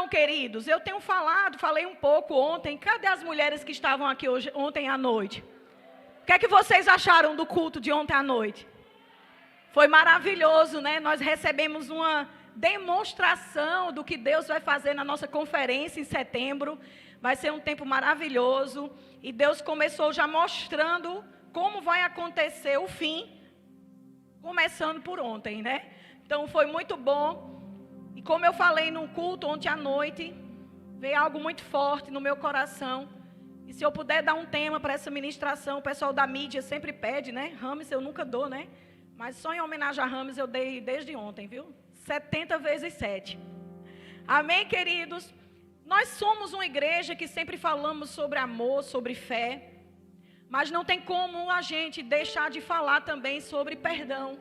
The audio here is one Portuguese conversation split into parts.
queridos, eu tenho falei um pouco ontem. Cadê as mulheres que estavam aqui ontem à noite? O que é que vocês acharam do culto de ontem à noite? Foi maravilhoso, né? Nós recebemos uma demonstração do que Deus vai fazer na nossa conferência em setembro. Vai ser um tempo maravilhoso. E Deus começou já mostrando como vai acontecer o fim, começando por ontem, né? Então foi muito bom. E como eu falei no culto ontem à noite, veio algo muito forte no meu coração. E se eu puder dar um tema para essa ministração, o pessoal da mídia sempre pede, né? Rames eu nunca dou, né? Mas só em homenagem a Rames eu dei desde ontem, viu? 70 vezes 7. Amém, queridos? Nós somos uma igreja que sempre falamos sobre amor, sobre fé. Mas não tem como a gente deixar de falar também sobre perdão.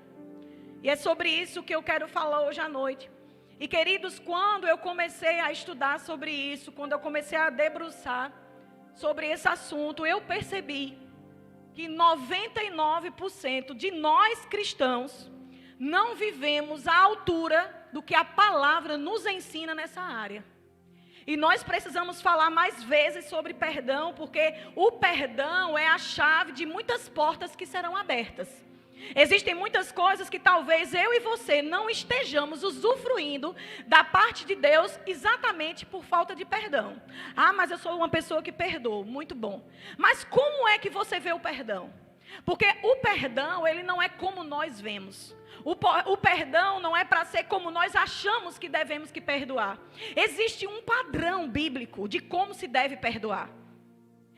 E é sobre isso que eu quero falar hoje à noite. E queridos, quando eu comecei a estudar sobre isso, quando eu comecei a debruçar sobre esse assunto, eu percebi que 99% de nós cristãos não vivemos à altura do que a palavra nos ensina nessa área. E nós precisamos falar mais vezes sobre perdão, porque o perdão é a chave de muitas portas que serão abertas. Existem muitas coisas que talvez eu e você não estejamos usufruindo da parte de Deus exatamente por falta de perdão. Ah, mas eu sou uma pessoa que perdoa. Muito bom. Mas como é que você vê o perdão? Porque o perdão, ele não é como nós vemos. O perdão não é para ser como nós achamos que devemos que perdoar. Existe um padrão bíblico de como se deve perdoar.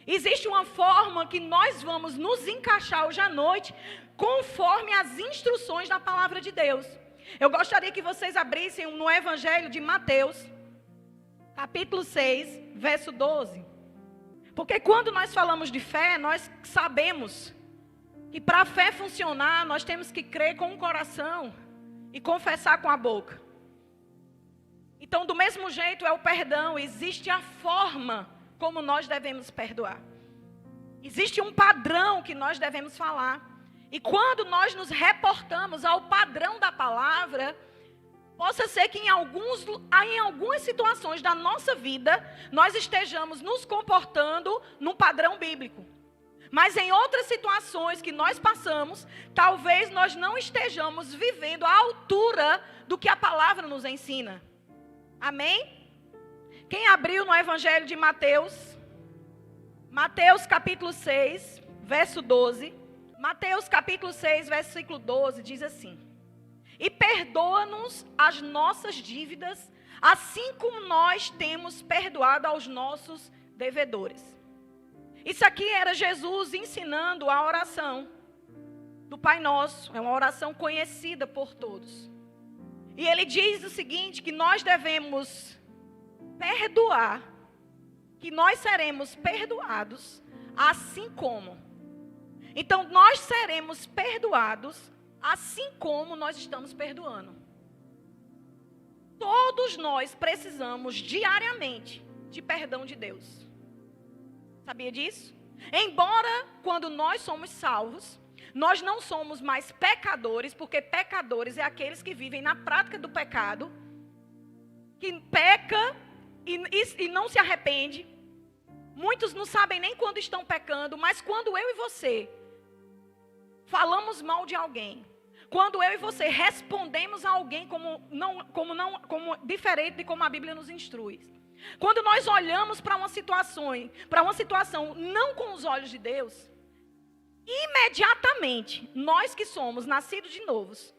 Existe uma forma que nós vamos nos encaixar hoje à noite, conforme as instruções da palavra de Deus. Eu gostaria que vocês abrissem no Evangelho de Mateus, capítulo 6, verso 12. Porque quando nós falamos de fé, nós sabemos que para a fé funcionar, nós temos que crer com o coração e confessar com a boca. Então, do mesmo jeito é o perdão, existe a forma como nós devemos perdoar. Existe um padrão que nós devemos falar. E quando nós nos reportamos ao padrão da palavra, possa ser que em algumas situações da nossa vida, nós estejamos nos comportando num padrão bíblico. Mas em outras situações que nós passamos, talvez nós não estejamos vivendo à altura do que a palavra nos ensina. Amém? Quem abriu no Evangelho de Mateus, Mateus capítulo 6, verso 12. Mateus capítulo 6, versículo 12, diz assim: E perdoa-nos as nossas dívidas, assim como nós temos perdoado aos nossos devedores. Isso aqui era Jesus ensinando a oração do Pai Nosso. É uma oração conhecida por todos. E ele diz o seguinte, que nós devemos perdoar, que nós seremos perdoados, assim como. Então, nós seremos perdoados, assim como nós estamos perdoando. Todos nós precisamos diariamente de perdão de Deus. Sabia disso? Embora, quando nós somos salvos, nós não somos mais pecadores, porque pecadores é aqueles que vivem na prática do pecado, que peca e não se arrepende. Muitos não sabem nem quando estão pecando, mas quando eu e você falamos mal de alguém, quando eu e você respondemos a alguém como diferente de como a Bíblia nos instrui, quando nós olhamos para uma situação não com os olhos de Deus, imediatamente, nós que somos nascidos de novos,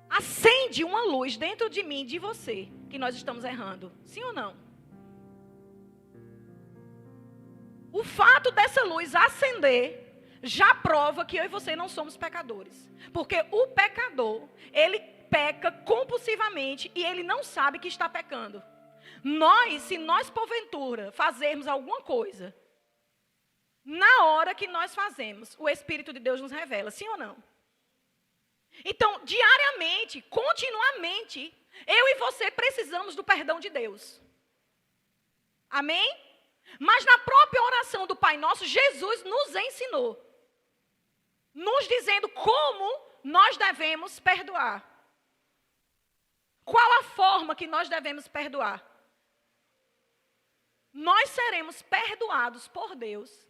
acende uma luz dentro de mim e de você, que nós estamos errando. Sim ou não? O fato dessa luz acender já prova que eu e você não somos pecadores. Porque o pecador, ele peca compulsivamente e ele não sabe que está pecando. Se nós porventura fazermos alguma coisa, na hora que nós fazemos, o Espírito de Deus nos revela, sim ou não? Então, diariamente, continuamente, eu e você precisamos do perdão de Deus. Amém? Mas na própria oração do Pai Nosso, Jesus nos ensinou, nos dizendo como nós devemos perdoar. Qual a forma que nós devemos perdoar? Nós seremos perdoados por Deus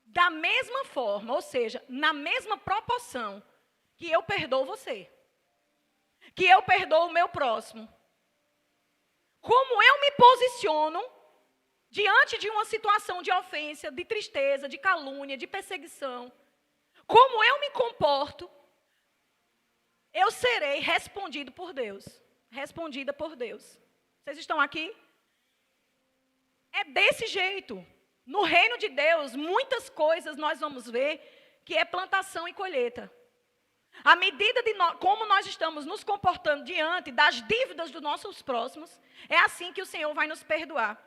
da mesma forma, ou seja, na mesma proporção que eu perdoo você, que eu perdoo o meu próximo. Como eu me posiciono diante de uma situação de ofensa, de tristeza, de calúnia, de perseguição, como eu me comporto, eu serei respondido por Deus, respondida por Deus. Vocês estão aqui? É desse jeito. No reino de Deus, muitas coisas nós vamos ver que é plantação e colheita. À medida de como nós estamos nos comportando diante das dívidas dos nossos próximos, é assim que o Senhor vai nos perdoar.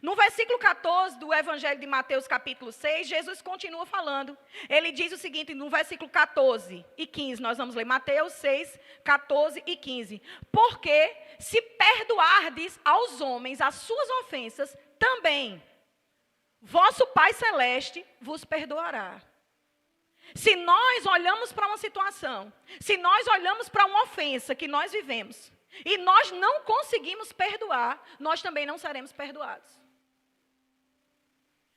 No versículo 14 do Evangelho de Mateus, capítulo 6, Jesus continua falando. Ele diz o seguinte, no versículo 14 e 15, nós vamos ler Mateus 6, 14 e 15. Porque se perdoardes aos homens as suas ofensas, também vosso Pai Celeste vos perdoará. Se nós olhamos para uma situação, se nós olhamos para uma ofensa que nós vivemos, e nós não conseguimos perdoar, nós também não seremos perdoados.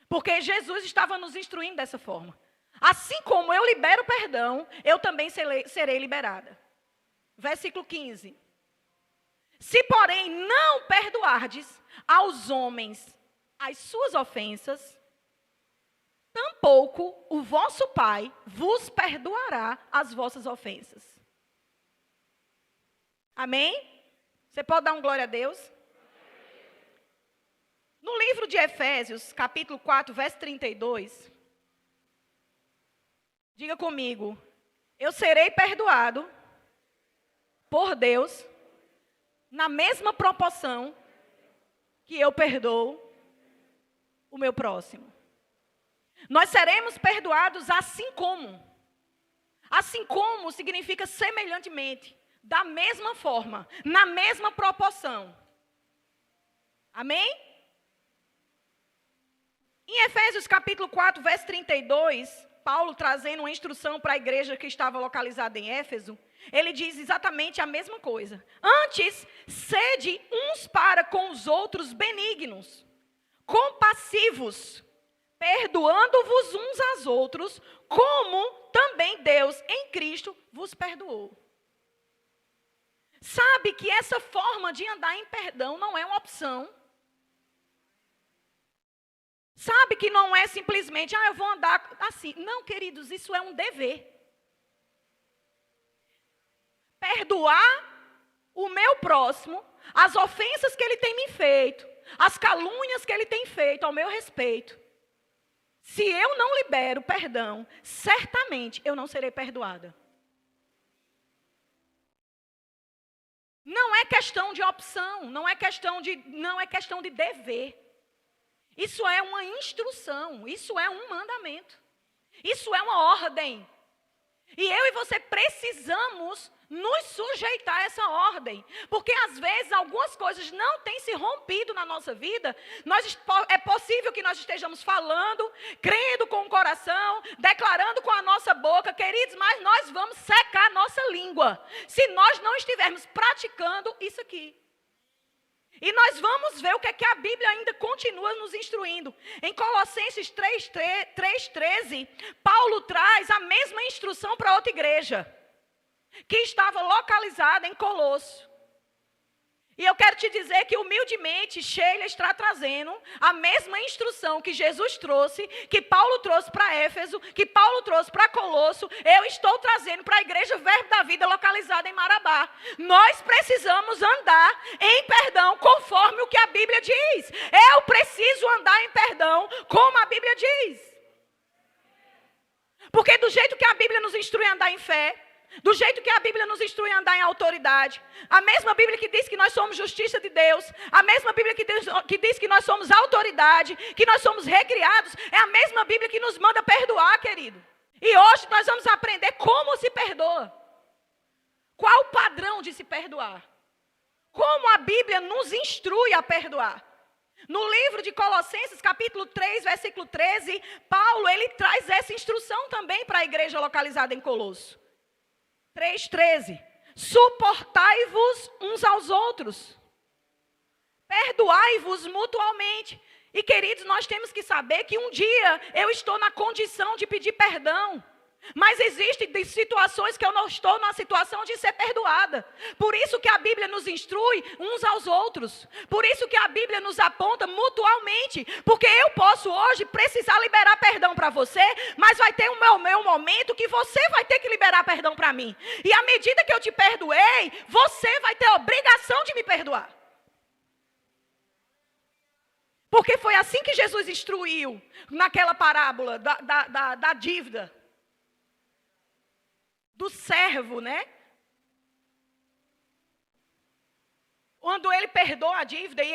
Porque Jesus estava nos instruindo dessa forma. Assim como eu libero perdão, eu também serei liberada. Versículo 15. Se, porém, não perdoardes aos homens as suas ofensas, tampouco o vosso Pai vos perdoará as vossas ofensas. Amém? Você pode dar um glória a Deus? No livro de Efésios, capítulo 4, verso 32, diga comigo, eu serei perdoado por Deus na mesma proporção que eu perdoo o meu próximo. Nós seremos perdoados assim como. Assim como significa semelhantemente, da mesma forma, na mesma proporção. Amém? Em Efésios capítulo 4, verso 32, Paulo trazendo uma instrução para a igreja que estava localizada em Éfeso, ele diz exatamente a mesma coisa. Antes, sede uns para com os outros benignos, compassivos, perdoando-vos uns aos outros, como também Deus em Cristo vos perdoou. Sabe que essa forma de andar em perdão não é uma opção. Sabe que não é simplesmente, eu vou andar assim. Não, queridos, isso é um dever. Perdoar o meu próximo, as ofensas que ele tem me feito, as calúnias que ele tem feito ao meu respeito. Se eu não libero perdão, certamente eu não serei perdoada. Não é questão de opção, não é questão de dever. Isso é uma instrução, isso é um mandamento. Isso é uma ordem. E eu e você precisamos nos sujeitar a essa ordem. Porque às vezes algumas coisas não têm se rompido na nossa vida. É possível que nós estejamos falando, crendo com o coração, declarando com a nossa boca, queridos, mas nós vamos secar a nossa língua se nós não estivermos praticando isso aqui. E nós vamos ver o que é que a Bíblia ainda continua nos instruindo. Em Colossenses 3:13, Paulo traz a mesma instrução para outra igreja, que estava localizada em Colosso. E eu quero te dizer que humildemente Sheila está trazendo a mesma instrução que Jesus trouxe, que Paulo trouxe para Éfeso, que Paulo trouxe para Colosso, eu estou trazendo para a igreja Verbo da Vida localizada em Marabá. Nós precisamos andar em perdão conforme o que a Bíblia diz. Eu preciso andar em perdão como a Bíblia diz. Porque do jeito que a Bíblia nos instrui a andar em fé, do jeito que a Bíblia nos instrui a andar em autoridade, a mesma Bíblia que diz que nós somos justiça de Deus, a mesma Bíblia que diz que nós somos autoridade, que nós somos recriados, é a mesma Bíblia que nos manda perdoar, querido. E hoje nós vamos aprender como se perdoa. Qual o padrão de se perdoar? Como a Bíblia nos instrui a perdoar? No livro de Colossenses, capítulo 3, versículo 13, Paulo, ele traz essa instrução também para a igreja localizada em Colosso. 3:13. Suportai-vos uns aos outros. Perdoai-vos mutualmente. E, queridos, nós temos que saber que um dia eu estou na condição de pedir perdão. Mas existem situações que eu não estou na situação de ser perdoada. Por isso que a Bíblia nos instrui uns aos outros. Por isso que a Bíblia nos aponta mutualmente. Porque eu posso hoje precisar liberar perdão para você, mas vai ter um meu momento que você vai ter que liberar perdão para mim. E à medida que eu te perdoei, você vai ter a obrigação de me perdoar. Porque foi assim que Jesus instruiu naquela parábola da dívida. Do servo, né? Quando ele perdoou a dívida, e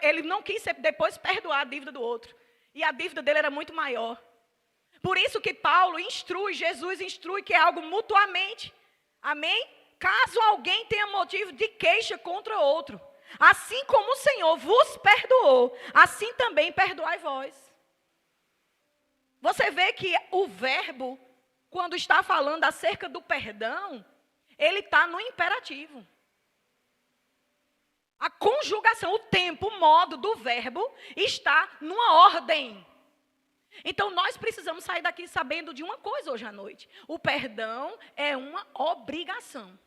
ele não quis depois perdoar a dívida do outro. E a dívida dele era muito maior. Por isso que Paulo instrui, Jesus instrui que é algo mutuamente. Amém? Caso alguém tenha motivo de queixa contra outro, assim como o Senhor vos perdoou, assim também perdoai vós. Você vê que o verbo, quando está falando acerca do perdão, ele está no imperativo. A conjugação, o tempo, o modo do verbo está numa ordem. Então, nós precisamos sair daqui sabendo de uma coisa hoje à noite. O perdão é uma obrigação.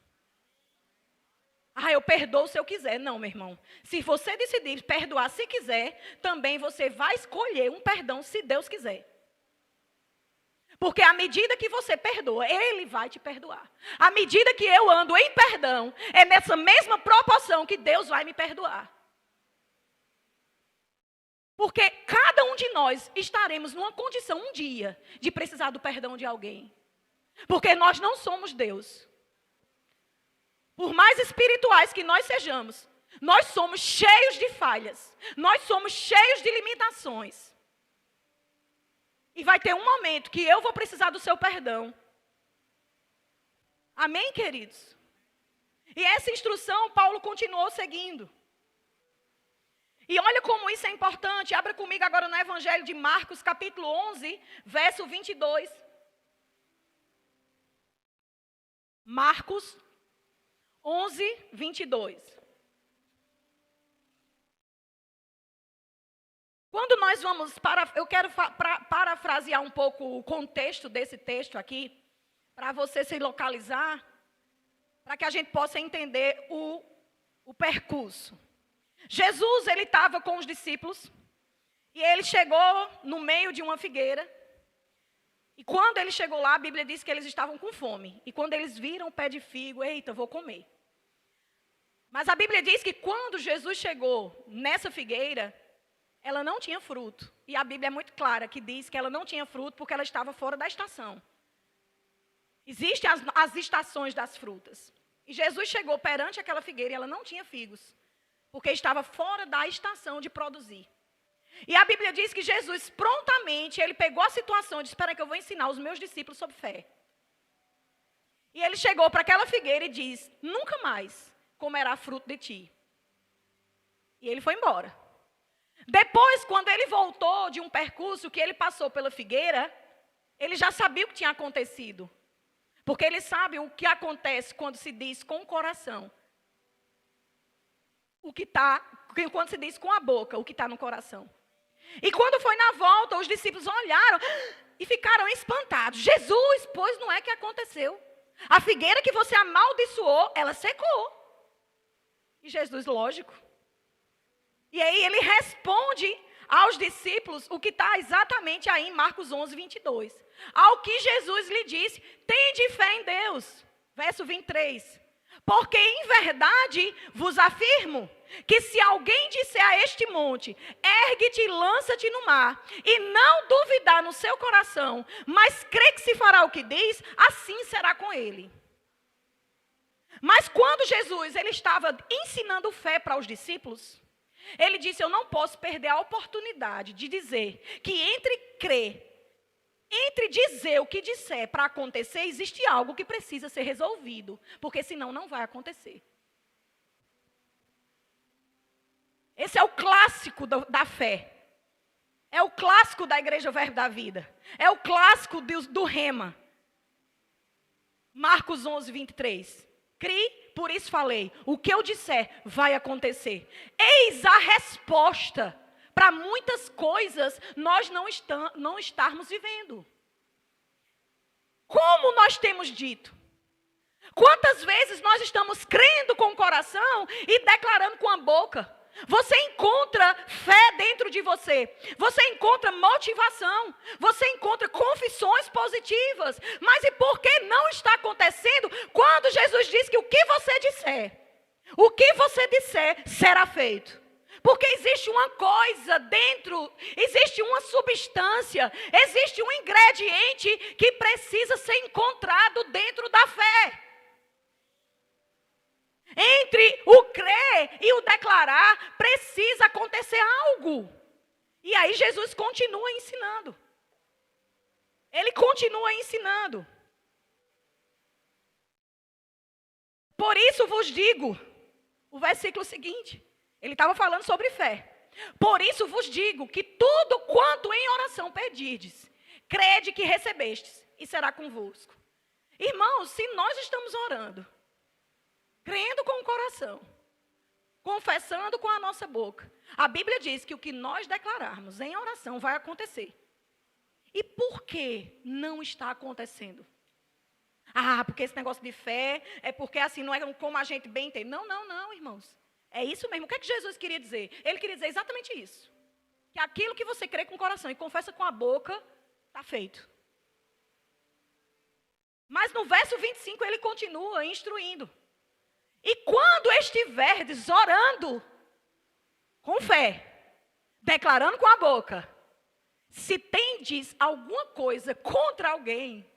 Eu perdoo se eu quiser. Não, meu irmão. Se você decidir perdoar se quiser, também você vai escolher um perdão se Deus quiser. Porque à medida que você perdoa, Ele vai te perdoar. À medida que eu ando em perdão, é nessa mesma proporção que Deus vai me perdoar. Porque cada um de nós estaremos numa condição um dia de precisar do perdão de alguém. Porque nós não somos Deus. Por mais espirituais que nós sejamos, nós somos cheios de falhas. Nós somos cheios de limitações. E vai ter um momento que eu vou precisar do seu perdão. Amém, queridos? E essa instrução Paulo continuou seguindo. E olha como isso é importante. Abra comigo agora no Evangelho de Marcos, capítulo 11, verso 22. Marcos 11, 22. Quando nós vamos eu quero parafrasear um pouco o contexto desse texto aqui, para você se localizar, para que a gente possa entender o percurso. Jesus, ele estava com os discípulos, e ele chegou no meio de uma figueira, e quando ele chegou lá, a Bíblia diz que eles estavam com fome, e quando eles viram o pé de figo, eita, vou comer. Mas a Bíblia diz que quando Jesus chegou nessa figueira, ela não tinha fruto. E a Bíblia é muito clara que diz que ela não tinha fruto porque ela estava fora da estação. Existem as estações das frutas. E Jesus chegou perante aquela figueira e ela não tinha figos, porque estava fora da estação de produzir. E a Bíblia diz que Jesus prontamente, ele pegou a situação e disse, espera que eu vou ensinar os meus discípulos sobre fé. E ele chegou para aquela figueira e disse, nunca mais comerá fruto de ti. E ele foi embora. Depois, quando ele voltou de um percurso que ele passou pela figueira, ele já sabia o que tinha acontecido. Porque ele sabe o que acontece quando se diz com o coração. Quando se diz com a boca, o que está no coração. E quando foi na volta, os discípulos olharam e ficaram espantados. Jesus, pois não é que aconteceu. A figueira que você amaldiçoou, ela secou. E Jesus, lógico. E aí ele responde aos discípulos o que está exatamente aí em Marcos 11, 22. Ao que Jesus lhe disse, tende fé em Deus. Verso 23. Porque em verdade vos afirmo que se alguém disser a este monte, ergue-te e lança-te no mar, e não duvidar no seu coração, mas crê que se fará o que diz, assim será com ele. Mas quando Jesus ele estava ensinando fé para os discípulos, ele disse, eu não posso perder a oportunidade de dizer que entre dizer o que disser para acontecer, existe algo que precisa ser resolvido, porque senão não vai acontecer. Esse é o clássico da fé. É o clássico da Igreja Verbo da Vida. É o clássico do rema. Marcos 11, 23. Criei, por isso falei. O que eu disser vai acontecer. Eis a resposta para muitas coisas nós não estarmos vivendo. Como nós temos dito? Quantas vezes nós estamos crendo com o coração e declarando com a boca? Você encontra fé dentro de você. Você encontra motivação. Você encontra confissões positivas. Mas e por que não está acontecendo quando Jesus diz que o que você disser será feito? Porque existe uma coisa dentro, existe uma substância, existe um ingrediente que precisa ser encontrado dentro da fé. Entre o crer e o declarar, precisa acontecer algo. E aí Jesus continua ensinando. Ele continua ensinando. Por isso vos digo, o versículo seguinte, ele estava falando sobre fé. Por isso vos digo que tudo quanto em oração pedirdes, crede que recebestes e será convosco. Irmãos, se nós estamos orando, crendo com o coração, confessando com a nossa boca, a Bíblia diz que o que nós declararmos em oração vai acontecer. E por que não está acontecendo? Ah, porque esse negócio de fé é porque assim não é como a gente bem entende. Não, irmãos. É isso mesmo. O que é que Jesus queria dizer? Ele queria dizer exatamente isso. Que aquilo que você crê com o coração e confessa com a boca, está feito. Mas no verso 25 ele continua instruindo. E quando estiverdes orando com fé, declarando com a boca, se tendes alguma coisa contra alguém,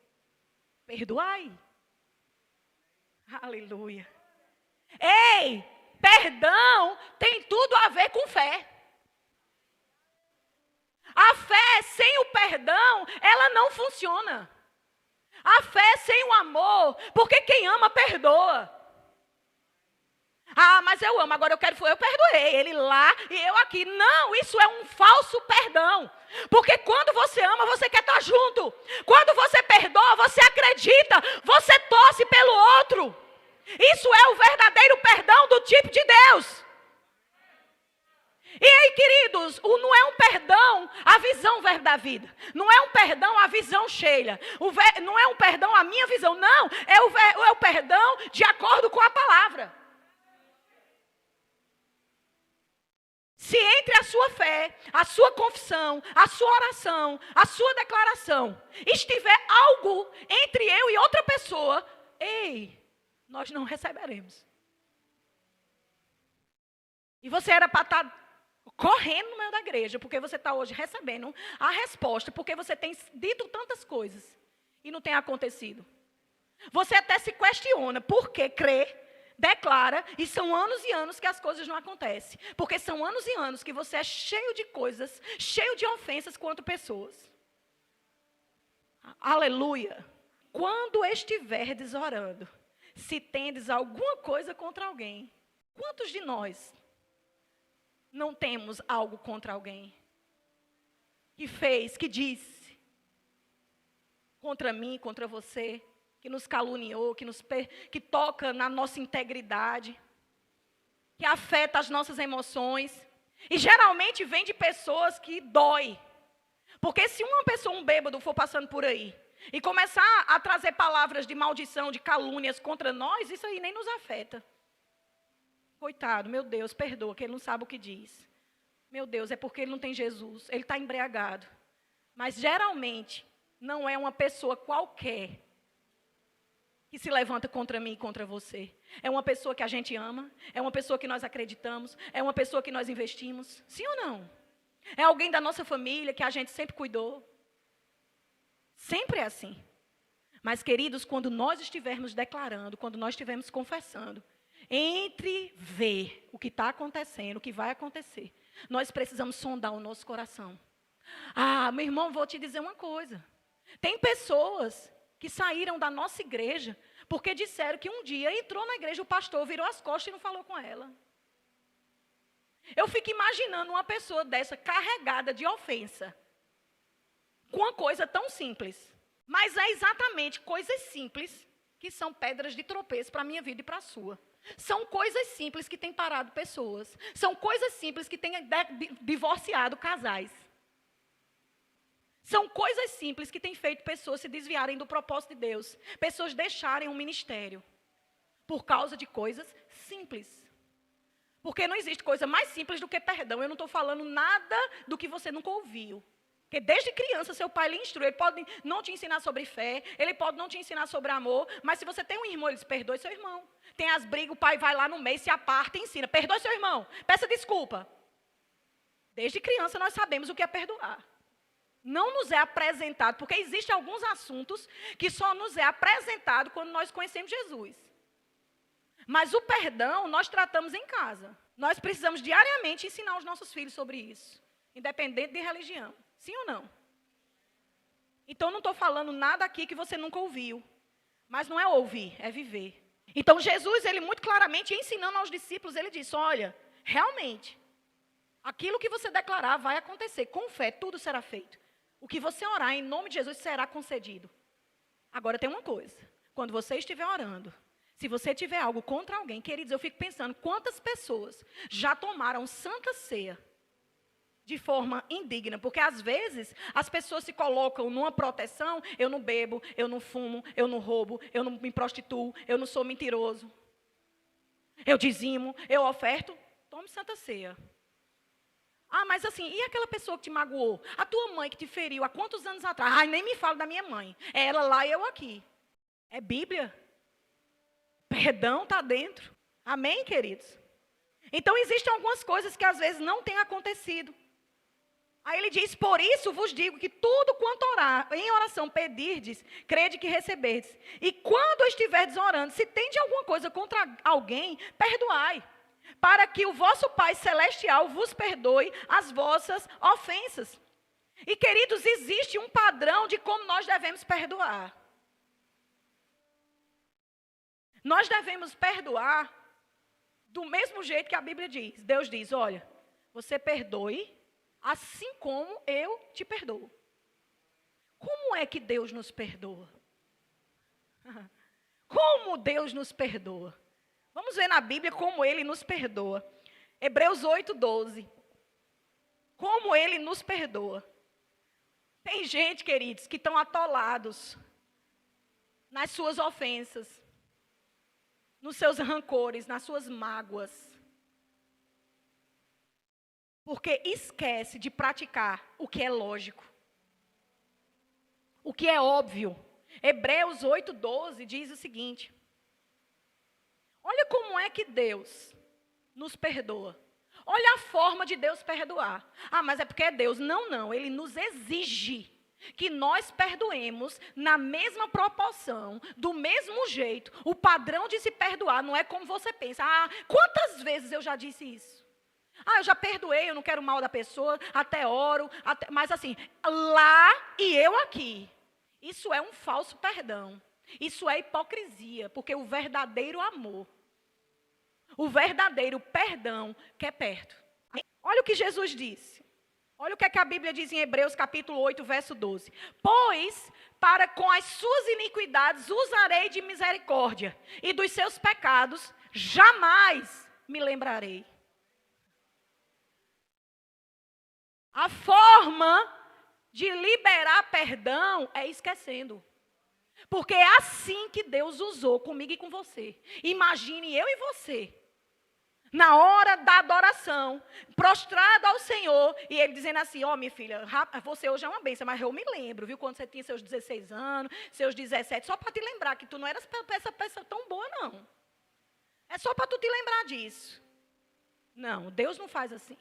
perdoai. Aleluia. Ei, perdão tem tudo a ver com fé. A fé sem o perdão, ela não funciona. A fé sem o amor, porque quem ama perdoa. Ah, mas eu amo, agora eu perdoei, ele lá e eu aqui. Não, isso é um falso perdão. Porque quando você ama, você quer estar junto. Quando você perdoa, você acredita, você torce pelo outro. Isso é o verdadeiro perdão do tipo de Deus. E aí, queridos, não é um perdão a visão verde da vida. Não é um perdão a visão Sheila. Não é um perdão a minha visão, não. É o perdão de acordo com a palavra. Se entre a sua fé, a sua confissão, a sua oração, a sua declaração, estiver algo entre eu e outra pessoa, nós não receberemos. E você era para estar correndo no meio da igreja, porque você está hoje recebendo a resposta, porque você tem dito tantas coisas e não tem acontecido. Você até se questiona, por que crê? Declara, e são anos e anos que as coisas não acontecem. Porque são anos e anos que você é cheio de coisas, cheio de ofensas contra pessoas. Aleluia. Quando estiverdes orando, se tendes alguma coisa contra alguém, quantos de nós não temos algo contra alguém? Que fez, que disse, contra mim, contra você, que nos caluniou, que toca na nossa integridade, que afeta as nossas emoções. E geralmente vem de pessoas que dói. Porque se uma pessoa, um bêbado, for passando por aí e começar a trazer palavras de maldição, de calúnias contra nós, isso aí nem nos afeta. Coitado, meu Deus, perdoa, que ele não sabe o que diz. Meu Deus, é porque ele não tem Jesus, ele está embriagado. Mas geralmente não é uma pessoa qualquer que se levanta contra mim e contra você. É uma pessoa que a gente ama, é uma pessoa que nós acreditamos, é uma pessoa que nós investimos. Sim ou não? É alguém da nossa família que a gente sempre cuidou. Sempre é assim. Mas, queridos, quando nós estivermos declarando, quando nós estivermos confessando, entre ver o que está acontecendo, o que vai acontecer, nós precisamos sondar o nosso coração. Ah, meu irmão, vou te dizer uma coisa. Tem pessoas que saíram da nossa igreja porque disseram que um dia entrou na igreja, o pastor virou as costas e não falou com ela. Eu fico imaginando uma pessoa dessa carregada de ofensa com uma coisa tão simples. Mas é exatamente coisas simples que são pedras de tropeço para a minha vida e para a sua. São coisas simples que têm parado pessoas. São coisas simples que têm divorciado casais. São coisas simples que têm feito pessoas se desviarem do propósito de Deus. Pessoas deixarem um ministério por causa de coisas simples. Porque não existe coisa mais simples do que perdão. Eu não estou falando nada do que você nunca ouviu. Porque desde criança seu pai lhe instrui. Ele pode não te ensinar sobre fé, ele pode não te ensinar sobre amor, mas se você tem um irmão, ele diz, perdoe seu irmão. Tem as brigas, o pai vai lá no meio, se aparta e ensina, perdoe seu irmão, peça desculpa. Desde criança nós sabemos o que é perdoar. Não nos é apresentado, porque existem alguns assuntos que só nos é apresentado quando nós conhecemos Jesus. Mas o perdão nós tratamos em casa. Nós precisamos diariamente ensinar os nossos filhos sobre isso, independente de religião. Sim ou não? Então, não estou falando nada aqui que você nunca ouviu. Mas não é ouvir, é viver. Então, Jesus, ele muito claramente, ensinando aos discípulos, ele disse, olha, realmente, aquilo que você declarar vai acontecer. Com fé, tudo será feito. O que você orar em nome de Jesus será concedido. Agora, tem uma coisa. Quando você estiver orando, se você tiver algo contra alguém, queridos, eu fico pensando, quantas pessoas já tomaram santa ceia de forma indigna, porque às vezes as pessoas se colocam numa proteção, eu não bebo, eu não fumo, eu não roubo, eu não me prostituo, eu não sou mentiroso, eu dizimo, eu oferto, tome santa ceia. Ah, mas assim, e aquela pessoa que te magoou? A tua mãe que te feriu há quantos anos atrás? Ai, nem me fala da minha mãe, é ela lá e eu aqui. É Bíblia. Perdão está dentro. Amém, queridos? Então existem algumas coisas que às vezes não têm acontecido. Aí ele diz, por isso vos digo que tudo quanto orar, em oração pedirdes, crede que receberdes. E quando estiverdes orando, se tende alguma coisa contra alguém, perdoai, para que o vosso Pai Celestial vos perdoe as vossas ofensas. E queridos, existe um padrão de como nós devemos perdoar. Nós devemos perdoar do mesmo jeito que a Bíblia diz. Deus diz, olha, você perdoe assim como eu te perdoo. Como é que Deus nos perdoa? Como Deus nos perdoa? Vamos ver na Bíblia como Ele nos perdoa. Hebreus 8:12. Como Ele nos perdoa. Tem gente, queridos, que estão atolados nas suas ofensas, nos seus rancores, nas suas mágoas. Porque esquece de praticar o que é lógico, o que é óbvio. Hebreus 8:12 diz o seguinte, olha como é que Deus nos perdoa. Olha a forma de Deus perdoar. Ah, mas é porque é Deus. Não, Ele nos exige que nós perdoemos na mesma proporção, do mesmo jeito. O padrão de se perdoar não é como você pensa. Ah, quantas vezes eu já disse isso? Ah, eu já perdoei, eu não quero mal da pessoa, até oro, mas assim, lá e eu aqui. Isso é um falso perdão. Isso é hipocrisia, porque o verdadeiro amor, o verdadeiro perdão quer perto. Olha o que Jesus disse. Olha o que a Bíblia diz em Hebreus capítulo 8, verso 12. Pois, para com as suas iniquidades usarei de misericórdia, e dos seus pecados jamais me lembrarei. A forma de liberar perdão é esquecendo. Porque é assim que Deus usou comigo e com você. Imagine eu e você, na hora da adoração, prostrado ao Senhor, e Ele dizendo assim, ó, minha filha, você hoje é uma bênção, mas eu me lembro, viu, quando você tinha seus 16 anos, seus 17, só para te lembrar que tu não eras essa pessoa tão boa, não. É só para tu te lembrar disso. Não, Deus não faz assim.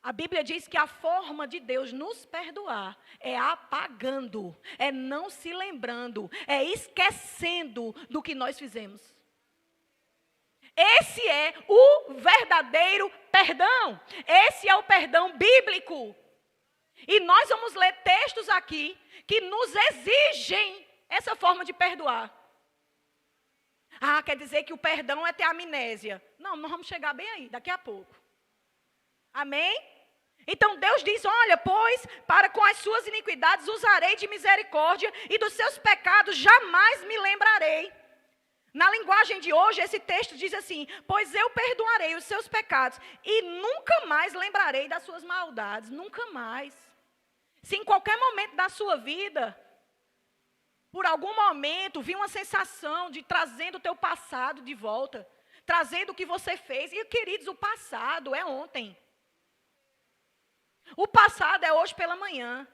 A Bíblia diz que a forma de Deus nos perdoar é apagando, é não se lembrando, é esquecendo do que nós fizemos. Esse é o verdadeiro perdão. Esse é o perdão bíblico. E nós vamos ler textos aqui que nos exigem essa forma de perdoar. Ah, quer dizer que o perdão é ter amnésia. Não, nós vamos chegar bem aí, daqui a pouco. Amém? Então Deus diz, olha, pois, para com as suas iniquidades usarei de misericórdia, e dos seus pecados jamais me lembrarei. Na linguagem de hoje, esse texto diz assim: pois eu perdoarei os seus pecados e nunca mais lembrarei das suas maldades. Nunca mais. Se em qualquer momento da sua vida, por algum momento, vir uma sensação de trazendo o teu passado de volta, trazendo o que você fez. E, queridos, o passado é ontem. O passado é hoje pela manhã.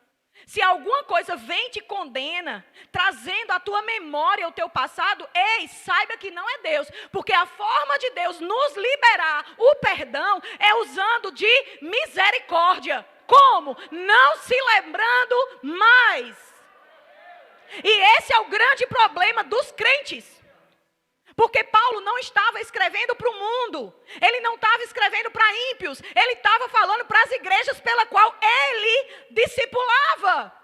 Se alguma coisa vem e te condena, trazendo à tua memória o teu passado, ei, saiba que não é Deus. Porque a forma de Deus nos liberar o perdão é usando de misericórdia. Como? Não se lembrando mais. E esse é o grande problema dos crentes. Porque Paulo não estava escrevendo para o mundo, ele não estava escrevendo para ímpios, ele estava falando para as igrejas pela qual ele discipulava.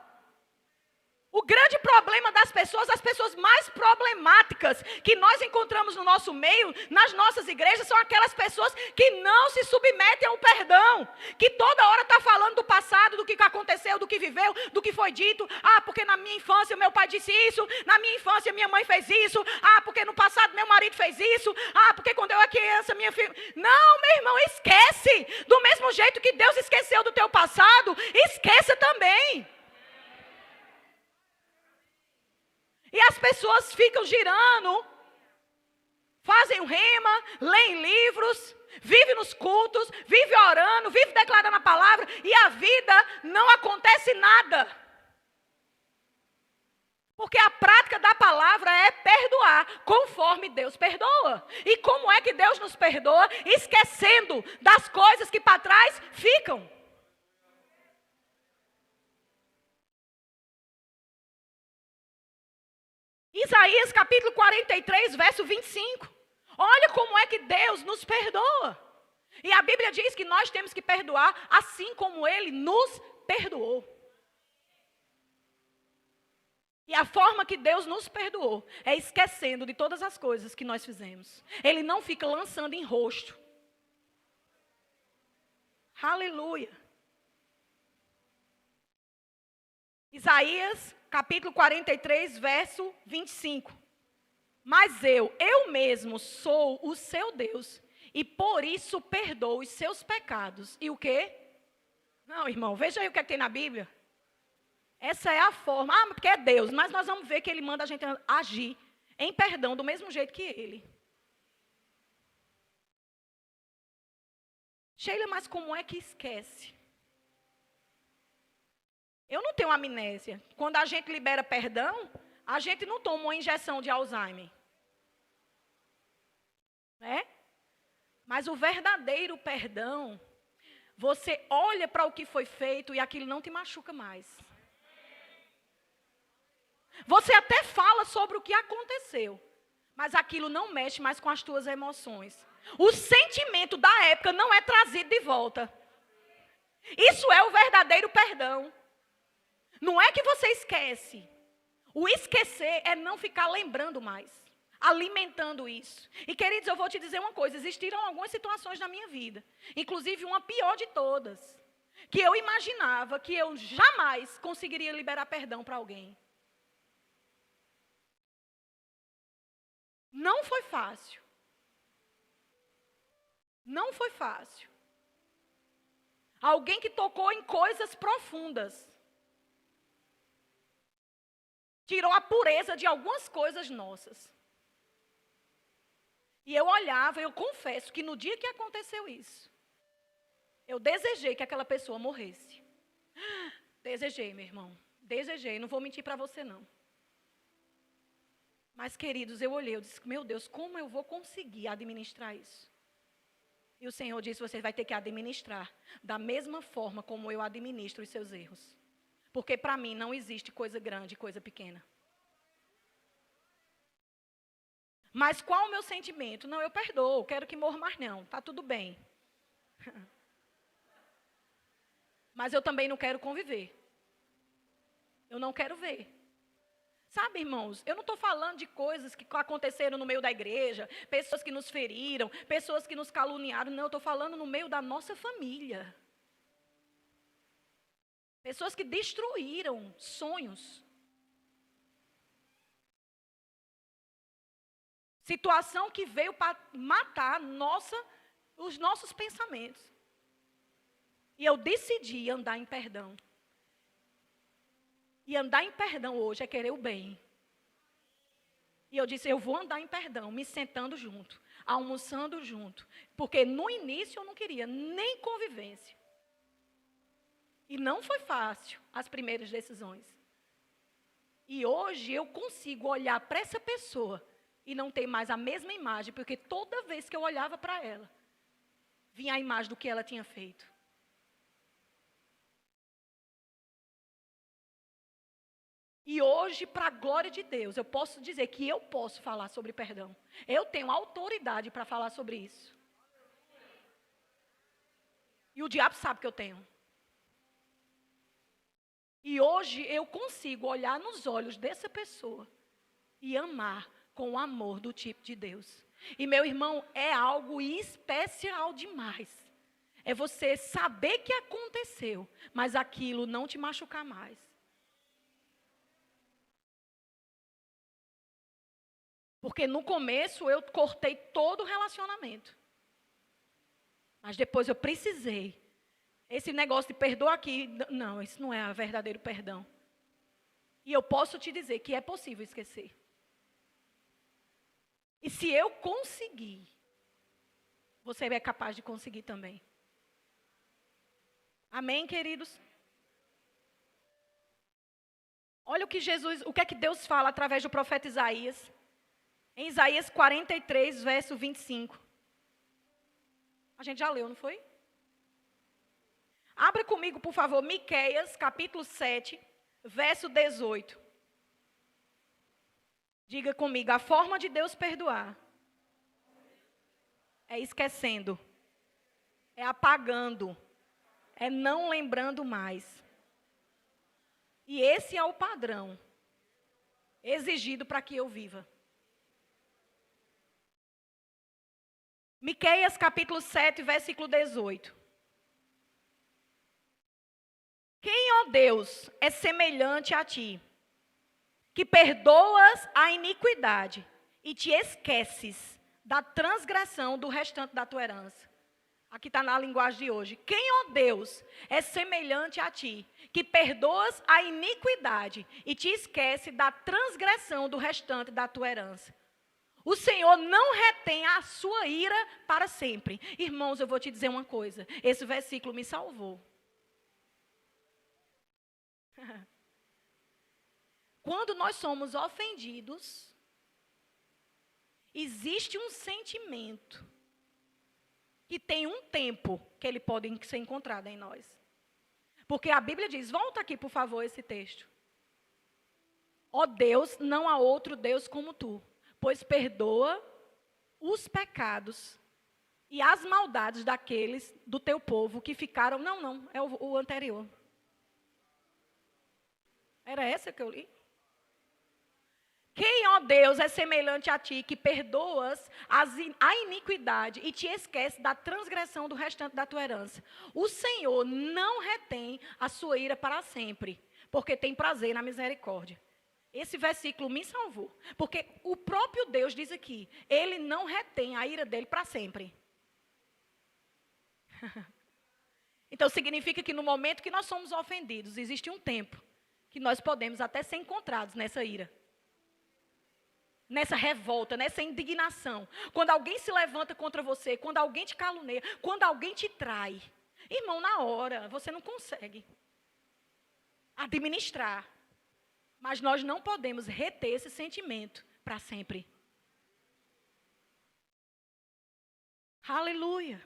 O grande problema das pessoas, as pessoas mais problemáticas que nós encontramos no nosso meio, nas nossas igrejas, são aquelas pessoas que não se submetem ao perdão, que toda hora está falando do passado, do que aconteceu, do que viveu, do que foi dito. Ah, porque na minha infância meu pai disse isso, na minha infância minha mãe fez isso, ah, porque no passado meu marido fez isso, ah, porque quando eu era criança minha filha... Não, meu irmão, esquece. Do mesmo jeito que Deus esqueceu do teu passado, esqueça também. E as pessoas ficam girando, fazem um rema, leem livros, vivem nos cultos, vivem orando, vivem declarando a palavra, e a vida não acontece nada. Porque a prática da palavra é perdoar, conforme Deus perdoa. E como é que Deus nos perdoa? Esquecendo das coisas que para trás ficam. Isaías capítulo 43, verso 25. Olha como é que Deus nos perdoa. E a Bíblia diz que nós temos que perdoar assim como Ele nos perdoou. E a forma que Deus nos perdoou é esquecendo de todas as coisas que nós fizemos. Ele não fica lançando em rosto. Aleluia. Isaías capítulo 43, verso 25. Mas eu mesmo sou o seu Deus, e por isso perdoo os seus pecados. E o quê? Não, irmão, veja aí o que é que tem na Bíblia. Essa é a forma. Ah, porque é Deus, mas nós vamos ver que Ele manda a gente agir em perdão do mesmo jeito que Ele. Sheila, mas como é que esquece? Eu não tenho amnésia. Quando a gente libera perdão, a gente não toma uma injeção de Alzheimer. Né? Mas o verdadeiro perdão, você olha para o que foi feito e aquilo não te machuca mais. Você até fala sobre o que aconteceu, mas aquilo não mexe mais com as tuas emoções. O sentimento da época não é trazido de volta. Isso é o verdadeiro perdão. Não é que você esquece. O esquecer é não ficar lembrando mais, alimentando isso. E, queridos, eu vou te dizer uma coisa. Existiram algumas situações na minha vida, inclusive uma pior de todas, que eu imaginava que eu jamais conseguiria liberar perdão para alguém. Não foi fácil. Não foi fácil. Alguém que tocou em coisas profundas. Tirou a pureza de algumas coisas nossas. E eu olhava, eu confesso que no dia que aconteceu isso, eu desejei que aquela pessoa morresse. Desejei, meu irmão. Desejei, não vou mentir para você não. Mas, queridos, eu olhei, eu disse, meu Deus, como eu vou conseguir administrar isso? E o Senhor disse, você vai ter que administrar da mesma forma como eu administro os seus erros. Porque para mim não existe coisa grande e coisa pequena. Mas qual o meu sentimento? Não, eu perdoo, quero que morra mais não, está tudo bem. Mas eu também não quero conviver. Eu não quero ver. Sabe, irmãos, eu não estou falando de coisas que aconteceram no meio da igreja, pessoas que nos feriram, pessoas que nos caluniaram. Não, eu estou falando no meio da nossa família. Pessoas que destruíram sonhos. Situação que veio para matar os nossos pensamentos. E eu decidi andar em perdão. E andar em perdão hoje é querer o bem. E eu disse, eu vou andar em perdão, me sentando junto, almoçando junto. Porque no início eu não queria nem convivência. E não foi fácil as primeiras decisões. E hoje eu consigo olhar para essa pessoa e não ter mais a mesma imagem, porque toda vez que eu olhava para ela, vinha a imagem do que ela tinha feito. E hoje, para a glória de Deus, eu posso dizer que eu posso falar sobre perdão. Eu tenho autoridade para falar sobre isso. E o diabo sabe que eu tenho. E hoje eu consigo olhar nos olhos dessa pessoa e amar com o amor do tipo de Deus. E meu irmão, é algo especial demais. É você saber que aconteceu, mas aquilo não te machucar mais. Porque no começo eu cortei todo o relacionamento. Mas depois eu precisei. Esse negócio de perdoa aqui, não, isso não é o verdadeiro perdão. E eu posso te dizer que é possível esquecer. E se eu conseguir, você é capaz de conseguir também. Amém, queridos? Olha o que é que Deus fala através do profeta Isaías. Em Isaías 43, verso 25. A gente já leu, não foi? Abra comigo, por favor, Miqueias, capítulo 7, verso 18. Diga comigo, a forma de Deus perdoar é esquecendo, é apagando, é não lembrando mais. E esse é o padrão exigido para que eu viva. Miqueias, capítulo 7, versículo 18. Quem, ó Deus, é semelhante a ti, que perdoas a iniquidade e te esqueces da transgressão do restante da tua herança? Aqui está na linguagem de hoje. Quem, ó Deus, é semelhante a ti, que perdoas a iniquidade e te esquece da transgressão do restante da tua herança? O Senhor não retém a sua ira para sempre. Irmãos, eu vou te dizer uma coisa. Esse versículo me salvou. Quando nós somos ofendidos, existe um sentimento que tem um tempo que ele pode ser encontrado em nós. Porque a Bíblia diz, volta aqui por favor esse texto. Ó Deus, não há outro Deus como tu, pois perdoa os pecados e as maldades daqueles do teu povo que ficaram... Não, é o anterior. Era essa que eu li? Quem, ó Deus, é semelhante a ti, que perdoas a iniquidade e te esquece da transgressão do restante da tua herança? O Senhor não retém a sua ira para sempre, porque tem prazer na misericórdia. Esse versículo me salvou, porque o próprio Deus diz aqui, Ele não retém a ira dele para sempre. Então significa que no momento que nós somos ofendidos, existe um tempo que nós podemos até ser encontrados nessa ira. Nessa revolta, nessa indignação. Quando alguém se levanta contra você, quando alguém te calúnia, quando alguém te trai. Irmão, na hora, você não consegue administrar. Mas nós não podemos reter esse sentimento para sempre. Aleluia.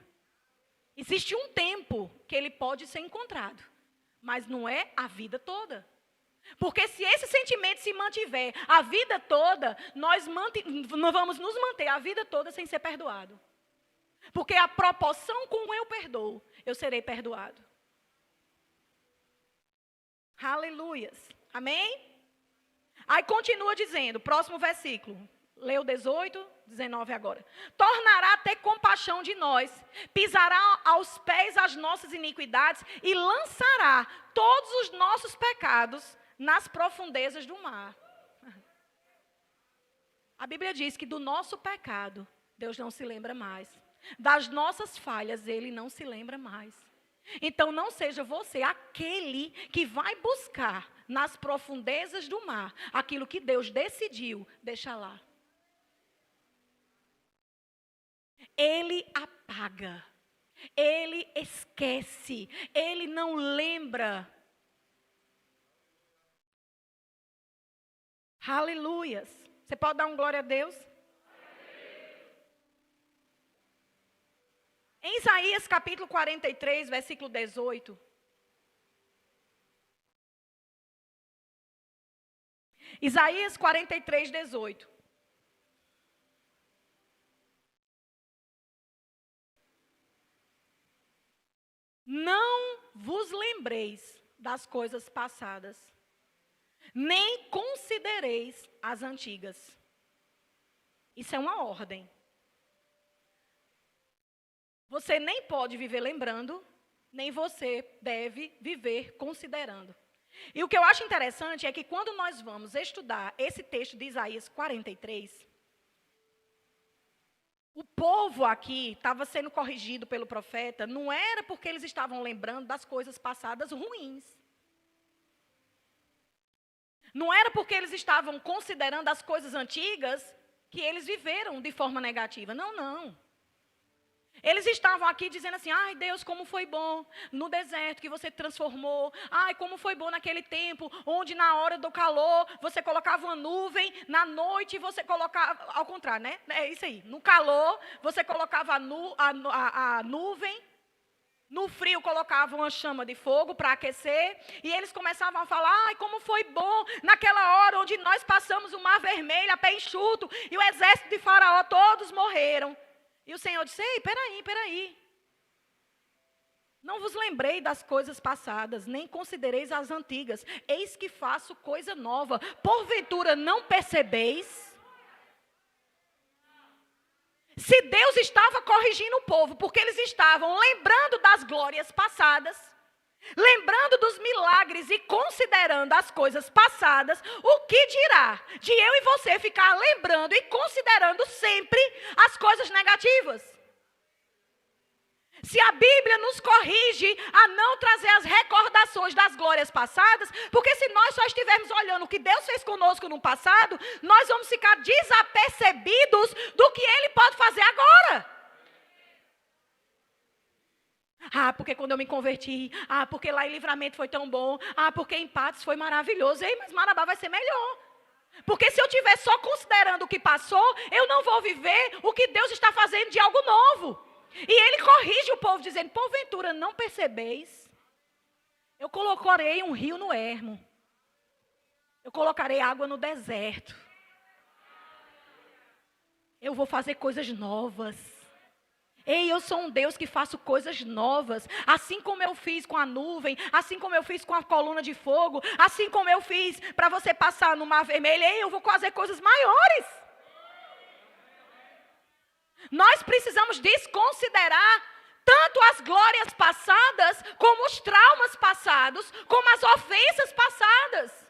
Existe um tempo que ele pode ser encontrado, mas não é a vida toda. Porque se esse sentimento se mantiver a vida toda, nós vamos nos manter a vida toda sem ser perdoado. Porque a proporção com eu perdoo, eu serei perdoado. Aleluias. Amém? Aí continua dizendo, próximo versículo. Leu 18, 19 agora. Tornará a ter compaixão de nós, pisará aos pés as nossas iniquidades e lançará todos os nossos pecados nas profundezas do mar. A Bíblia diz que do nosso pecado, Deus não se lembra mais. Das nossas falhas, Ele não se lembra mais. Então, não seja você aquele que vai buscar nas profundezas do mar aquilo que Deus decidiu deixar lá. Ele apaga, Ele esquece, Ele não lembra. Aleluias. Você pode dar um glória a Deus? Em Isaías capítulo 43, versículo 18. Isaías 43, 18. Não vos lembreis das coisas passadas, nem considereis as antigas. Isso é uma ordem. Você nem pode viver lembrando, nem você deve viver considerando. E o que eu acho interessante é que quando nós vamos estudar esse texto de Isaías 43, o povo aqui estava sendo corrigido pelo profeta, não era porque eles estavam lembrando das coisas passadas ruins. Não era porque eles estavam considerando as coisas antigas que eles viveram de forma negativa. Não, não. Eles estavam aqui dizendo assim, ai Deus, como foi bom no deserto que você transformou. Ai, como foi bom naquele tempo, onde na hora do calor você colocava uma nuvem, na noite você colocava, ao contrário, né? É isso aí, no calor você colocava a nuvem, no frio colocava uma chama de fogo para aquecer, e eles começavam a falar, ai como foi bom naquela hora onde nós passamos o mar vermelho a pé enxuto, e o exército de Faraó todos morreram. E o Senhor disse, ei, peraí. Não vos lembrei das coisas passadas, nem considereis as antigas. Eis que faço coisa nova. Porventura não percebeis? Se Deus estava corrigindo o povo, porque eles estavam lembrando das glórias passadas, lembrando dos milagres e considerando as coisas passadas, o que dirá de eu e você ficar lembrando e considerando sempre as coisas negativas? Se a Bíblia nos corrige a não trazer as recordações das glórias passadas, porque se nós só estivermos olhando o que Deus fez conosco no passado, nós vamos ficar desapercebidos do que Ele pode fazer agora. Ah, porque quando eu me converti, porque lá em Livramento foi tão bom, porque em Patos foi maravilhoso, ei, mas Marabá vai ser melhor. Porque se eu estiver só considerando o que passou, eu não vou viver o que Deus está fazendo de algo novo. E Ele corrige o povo dizendo, porventura não percebeis? Eu colocarei um rio no ermo, eu colocarei água no deserto, eu vou fazer coisas novas. Ei, eu sou um Deus que faço coisas novas, assim como eu fiz com a nuvem, assim como eu fiz com a coluna de fogo, assim como eu fiz para você passar no mar vermelho, ei, eu vou fazer coisas maiores. Nós precisamos desconsiderar tanto as glórias passadas, como os traumas passados, como as ofensas passadas.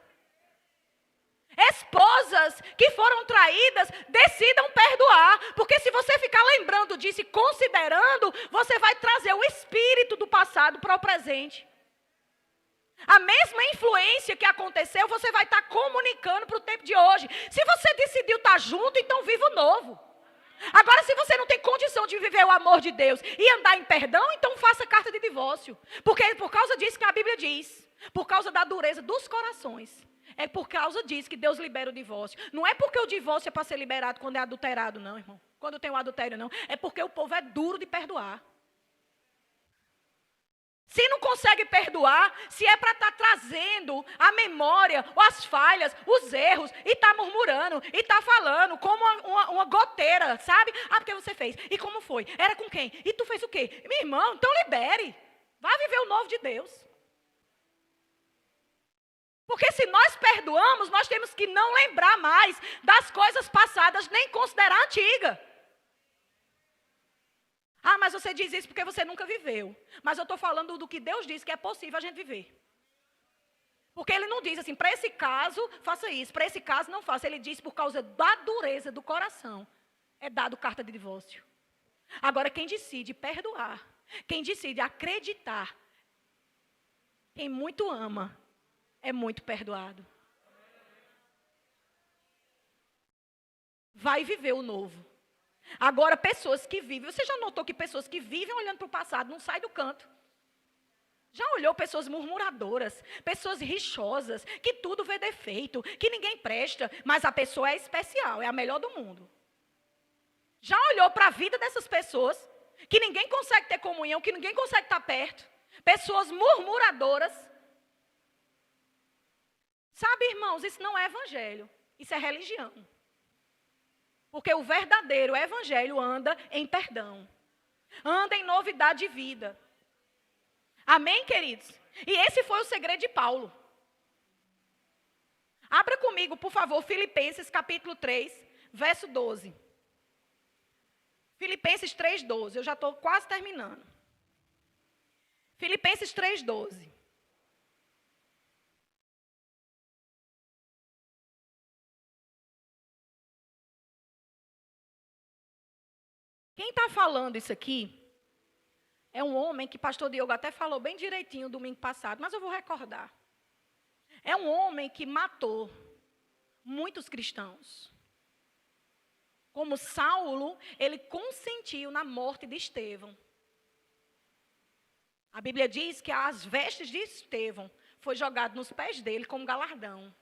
Esposas que foram traídas, decidam perdoar, porque se você ficar lembrando disso e considerando, você vai trazer o espírito do passado para o presente. A mesma influência que aconteceu, você vai estar comunicando para o tempo de hoje. Se você decidiu estar junto, então viva o novo. Agora, se você não tem condição de viver o amor de Deus e andar em perdão, então faça carta de divórcio. Porque é por causa disso que a Bíblia diz, por causa da dureza dos corações. É por causa disso que Deus libera o divórcio. Não é porque o divórcio é para ser liberado quando é adulterado, não, irmão. Quando tem o adultério, não. É porque o povo é duro de perdoar. Se não consegue perdoar, se é para estar trazendo a memória, as falhas, os erros, e está murmurando, e está falando como uma goteira, sabe? Porque você fez. E como foi? Era com quem? E tu fez o quê? Meu irmão, então libere. Vá viver o novo de Deus. Porque se nós perdoamos, nós temos que não lembrar mais das coisas passadas, nem considerar a antiga. Mas você diz isso porque você nunca viveu. Mas eu estou falando do que Deus diz que é possível a gente viver. Porque ele não diz assim, para esse caso, faça isso, para esse caso, não faça. Ele diz por causa da dureza do coração, é dado carta de divórcio. Agora, quem decide perdoar, quem decide acreditar, quem muito ama, é muito perdoado. Vai viver o novo. Agora, pessoas que vivem, você já notou que pessoas que vivem olhando para o passado não saem do canto? Já olhou pessoas murmuradoras, pessoas rixosas, que tudo vê defeito, que ninguém presta, mas a pessoa é especial, é a melhor do mundo. Já olhou para a vida dessas pessoas, que ninguém consegue ter comunhão, que ninguém consegue estar perto, pessoas murmuradoras. Sabe, irmãos, isso não é evangelho, isso é religião. Porque o verdadeiro evangelho anda em perdão, anda em novidade de vida. Amém, queridos? E esse foi o segredo de Paulo. Abra comigo, por favor, Filipenses capítulo 3, verso 12. Filipenses 3, 12. Eu já estou quase terminando. Filipenses 3, 12. Quem está falando isso aqui é um homem que pastor Diogo até falou bem direitinho domingo passado, mas eu vou recordar. É um homem que matou muitos cristãos. Como Saulo, ele consentiu na morte de Estevão. A Bíblia diz que as vestes de Estevão foi jogado nos pés dele como galardão.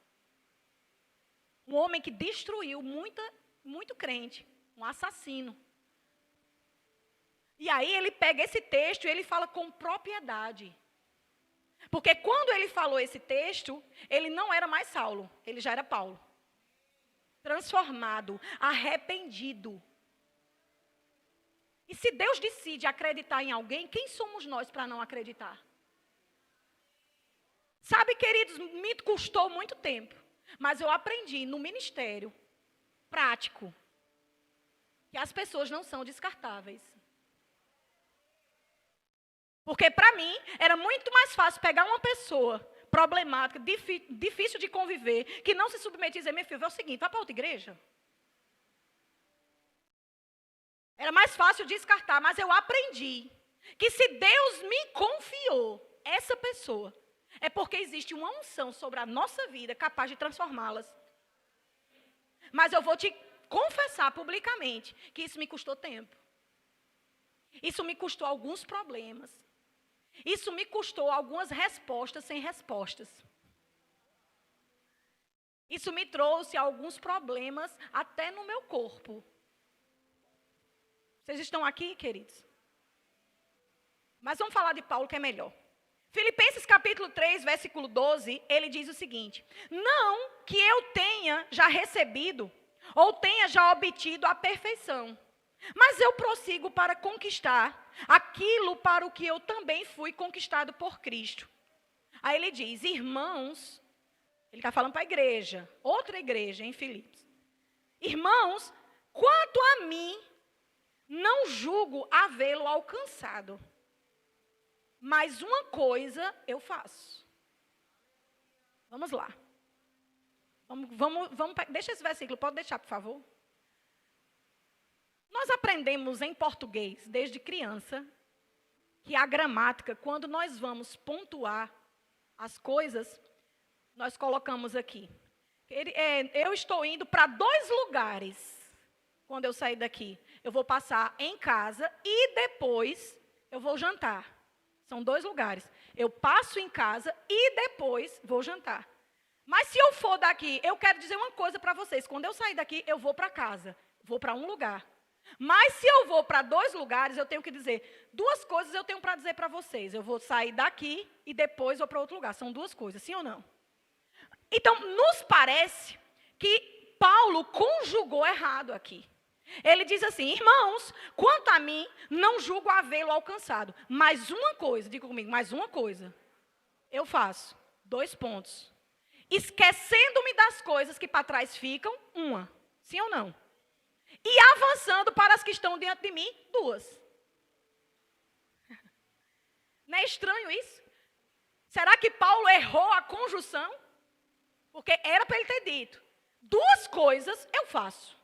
Um homem que destruiu muito crente, um assassino. E aí ele pega esse texto e ele fala com propriedade. Porque quando ele falou esse texto, ele não era mais Saulo, ele já era Paulo. Transformado, arrependido. E se Deus decide acreditar em alguém, quem somos nós para não acreditar? Sabe, queridos, me custou muito tempo, mas eu aprendi no ministério prático que as pessoas não são descartáveis. Porque para mim era muito mais fácil pegar uma pessoa problemática, difícil de conviver, que não se submete e dizer, meu filho, é o seguinte, vai para outra igreja. Era mais fácil descartar, mas eu aprendi que se Deus me confiou essa pessoa, é porque existe uma unção sobre a nossa vida capaz de transformá-las. Mas eu vou te confessar publicamente que isso me custou tempo. Isso me custou alguns problemas. Isso me custou algumas respostas sem respostas. Isso me trouxe alguns problemas até no meu corpo. Vocês estão aqui, queridos? Mas vamos falar de Paulo, que é melhor. Filipenses capítulo 3, versículo 12, ele diz o seguinte: não que eu tenha já recebido ou tenha já obtido a perfeição, mas eu prossigo para conquistar aquilo para o que eu também fui conquistado por Cristo. Aí ele diz, irmãos, ele está falando para a igreja, outra igreja em Filipos. Irmãos, quanto a mim, não julgo havê-lo alcançado, mas uma coisa eu faço. Vamos lá. Vamos, deixa esse versículo, pode deixar, por favor. Nós aprendemos em português, desde criança, que a gramática, quando nós vamos pontuar as coisas, nós colocamos aqui. Eu estou indo para 2 lugares, quando eu sair daqui. Eu vou passar em casa e depois eu vou jantar. São 2 lugares. Eu passo em casa e depois vou jantar. Mas se eu for daqui, eu quero dizer uma coisa para vocês. Quando eu sair daqui, eu vou para casa. Vou para um lugar. Mas se eu vou para 2 lugares, eu tenho que dizer 2 coisas eu tenho para dizer para vocês. Eu vou sair daqui e depois vou para outro lugar. São 2 coisas, sim ou não? Então, nos parece que Paulo conjugou errado aqui. Ele diz assim, irmãos, quanto a mim, não julgo havê-lo alcançado. Mas uma coisa, diga comigo, mais uma coisa, eu faço. 2 pontos. Esquecendo-me das coisas que para trás ficam, uma. Sim ou não? E avançando para as que estão diante de mim, 2. Não é estranho isso? Será que Paulo errou a conjunção? Porque era para ele ter dito: duas coisas eu faço.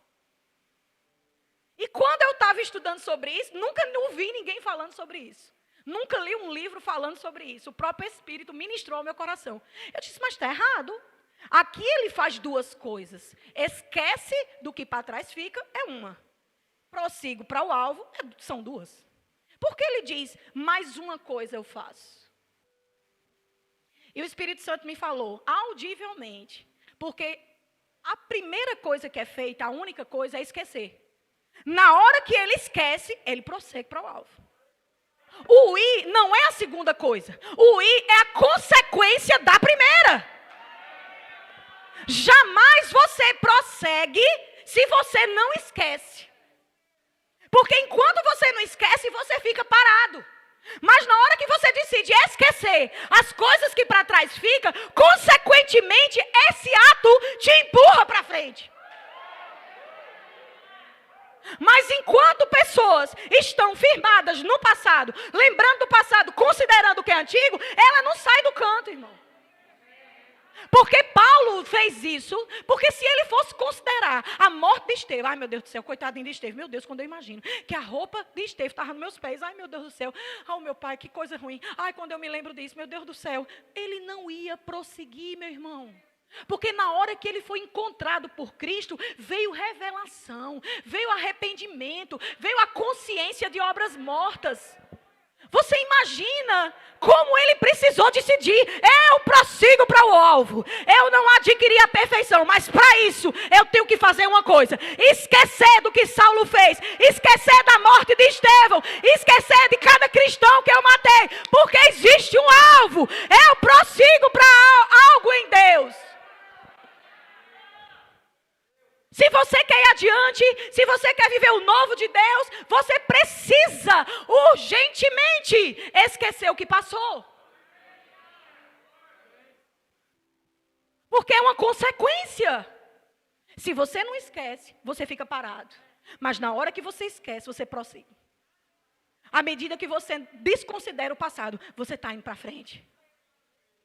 E quando eu estava estudando sobre isso, nunca ouvi ninguém falando sobre isso. Nunca li um livro falando sobre isso. O próprio Espírito ministrou ao meu coração. Eu disse, mas está errado. Aqui ele faz duas coisas. Esquece do que para trás fica, é uma. Prossigo para o alvo, são duas. Por que ele diz, mais uma coisa eu faço? E o Espírito Santo me falou, audivelmente, porque a primeira coisa que é feita, a única coisa é esquecer. Na hora que ele esquece, ele prossegue para o alvo. O ir não é a segunda coisa. O ir é a consequência da primeira. Jamais você prossegue se você não esquece. Porque enquanto você não esquece, você fica parado. Mas na hora que você decide esquecer as coisas que para trás ficam, consequentemente, esse ato te empurra para frente. Mas enquanto pessoas estão firmadas no passado, lembrando do passado, considerando o que é antigo, ela não sai do canto, irmão. Porque Paulo fez isso, porque se ele fosse considerar a morte de Estevão, ai meu Deus do céu, coitadinho de Estevão, meu Deus, quando eu imagino que a roupa de Estevão estava nos meus pés, ai meu Deus do céu, ai meu pai, que coisa ruim, ai quando eu me lembro disso, meu Deus do céu, ele não ia prosseguir, meu irmão. Porque na hora que ele foi encontrado por Cristo, veio revelação, veio arrependimento, veio a consciência de obras mortas. Você imagina como ele precisou decidir, eu prossigo para o alvo, eu não adquiri a perfeição, mas para isso eu tenho que fazer uma coisa, esquecer do que Saulo fez, esquecer da morte de Estevão, esquecer de cada cristão que eu matei, porque existe um alvo, eu prossigo para algo em Deus. Se você quer ir adiante, se você quer viver o novo de Deus, você precisa urgentemente esquecer o que passou. Porque é uma consequência. Se você não esquece, você fica parado. Mas na hora que você esquece, você prossegue. À medida que você desconsidera o passado, você está indo para frente.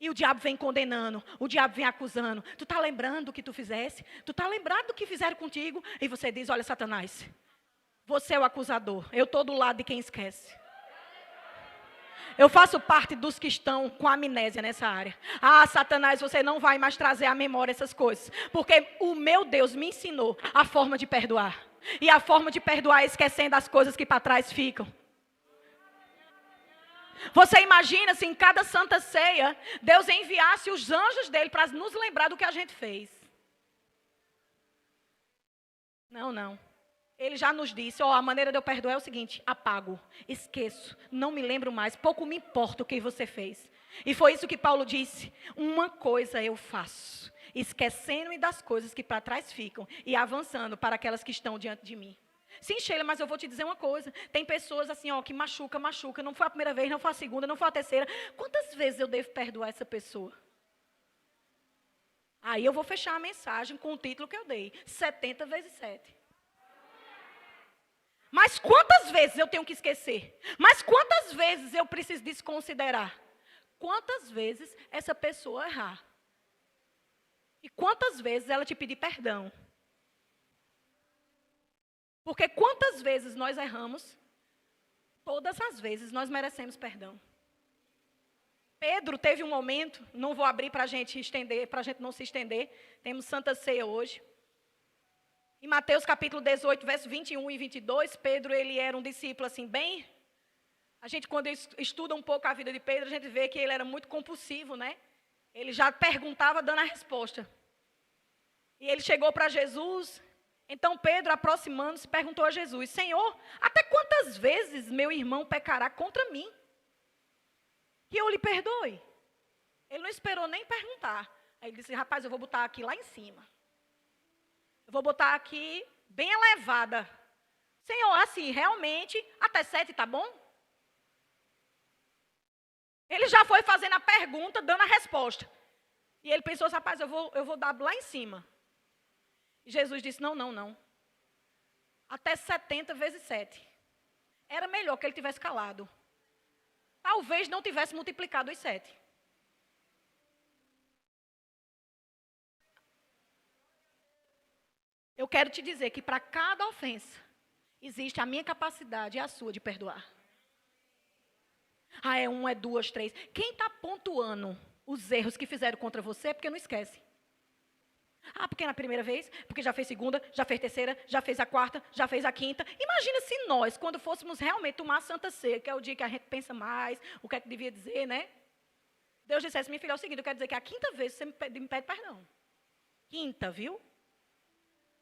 E o diabo vem condenando, o diabo vem acusando. Tu está lembrando do que tu fizesse? Tu está lembrado do que fizeram contigo? E você diz, olha Satanás, você é o acusador, eu estou do lado de quem esquece. Eu faço parte dos que estão com amnésia nessa área. Ah, Satanás, você não vai mais trazer à memória essas coisas. Porque o meu Deus me ensinou a forma de perdoar. E a forma de perdoar é esquecendo as coisas que para trás ficam. Você imagina se em cada santa ceia, Deus enviasse os anjos dele para nos lembrar do que a gente fez. Não. Ele já nos disse, a maneira de eu perdoar é o seguinte, apago, esqueço, não me lembro mais, pouco me importa o que você fez. E foi isso que Paulo disse, uma coisa eu faço, esquecendo-me das coisas que para trás ficam e avançando para aquelas que estão diante de mim. Sim, Sheila, mas eu vou te dizer uma coisa. Tem pessoas assim, que machuca. Não foi a primeira vez, não foi a segunda, não foi a terceira. Quantas vezes eu devo perdoar essa pessoa? Aí eu vou fechar a mensagem com o título que eu dei. 70 vezes 7. Mas quantas vezes eu tenho que esquecer? Mas quantas vezes eu preciso desconsiderar? Quantas vezes essa pessoa errar? E quantas vezes ela te pedir perdão? Porque quantas vezes nós erramos, todas as vezes nós merecemos perdão. Pedro teve um momento, não vou abrir para a gente estender, para a gente não se estender, temos Santa Ceia hoje. Em Mateus capítulo 18, verso 21 e 22, Pedro ele era um discípulo assim bem... A gente quando estuda um pouco a vida de Pedro, a gente vê que ele era muito compulsivo, né? Ele já perguntava dando a resposta. E ele chegou para Jesus... Então Pedro, aproximando-se, perguntou a Jesus, Senhor, até quantas vezes meu irmão pecará contra mim? Que eu lhe perdoe? Ele não esperou nem perguntar. Aí ele disse, rapaz, eu vou botar aqui lá em cima. Eu vou botar aqui bem elevada. Senhor, assim, realmente, até 7 tá bom? Ele já foi fazendo a pergunta, dando a resposta. E ele pensou, rapaz, eu vou dar lá em cima. Jesus disse, não. Até 70 vezes 7. Era melhor que ele tivesse calado. Talvez não tivesse multiplicado os 7. Eu quero te dizer que para cada ofensa, existe a minha capacidade e a sua de perdoar. Ah, é um, é duas, três. Quem está pontuando os erros que fizeram contra você é porque não esquece. Ah, porque na primeira vez, porque já fez segunda, já fez terceira, já fez a quarta, já fez a quinta. Imagina se nós, quando fôssemos realmente tomar a Santa Ceia, que é o dia que a gente pensa mais, o que é que devia dizer, né? Deus dissesse, minha filha, é o seguinte, eu quero dizer que é a quinta vez você me pede perdão. Quinta, viu?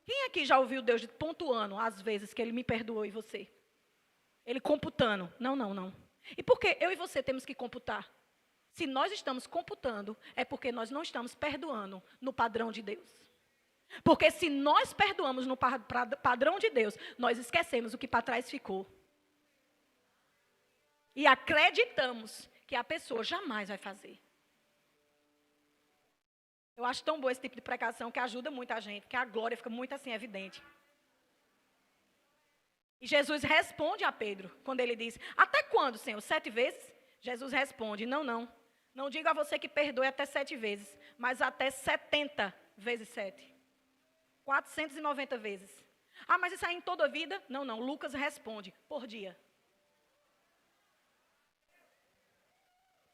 Quem aqui já ouviu Deus pontuando as vezes que Ele me perdoou e você? Ele computando. Não, não, não. E por que eu e você temos que computar? Se nós estamos computando, é porque nós não estamos perdoando no padrão de Deus. Porque se nós perdoamos no padrão de Deus, nós esquecemos o que para trás ficou. E acreditamos que a pessoa jamais vai fazer. Eu acho tão bom esse tipo de pregação que ajuda muito a gente, que a glória fica muito assim evidente. E Jesus responde a Pedro, quando ele diz, até quando, Senhor? 7 vezes? Jesus responde, não, não. Não digo a você que perdoe até 7 vezes, mas até 70 vezes 7. 490 vezes. Ah, mas isso aí em toda a vida? Não, não. Lucas responde, por dia.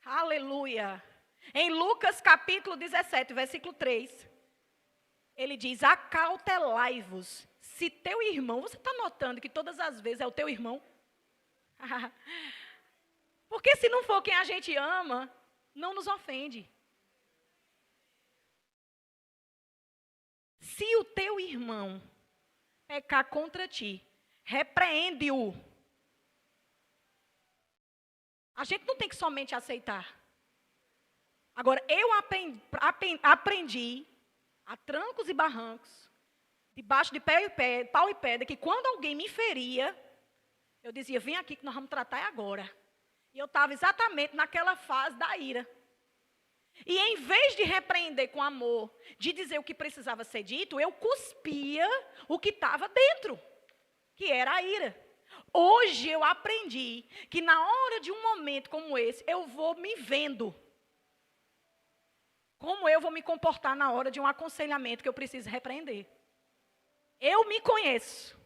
Aleluia. Em Lucas capítulo 17, versículo 3, ele diz, acautelai-vos. Se teu irmão, você está notando que todas as vezes é o teu irmão? Porque se não for quem a gente ama, não nos ofende. Se o teu irmão pecar contra ti, repreende-o. A gente não tem que somente aceitar. Agora, eu aprendi a trancos e barrancos, debaixo de pau e pedra, que quando alguém me feria, eu dizia, vem aqui que nós vamos tratar agora. E eu estava exatamente naquela fase da ira. E em vez de repreender com amor, de dizer o que precisava ser dito, eu cuspia o que estava dentro, que era a ira. Hoje eu aprendi que na hora de um momento como esse, eu vou me vendo. Como eu vou me comportar na hora de um aconselhamento que eu preciso repreender. Eu me conheço.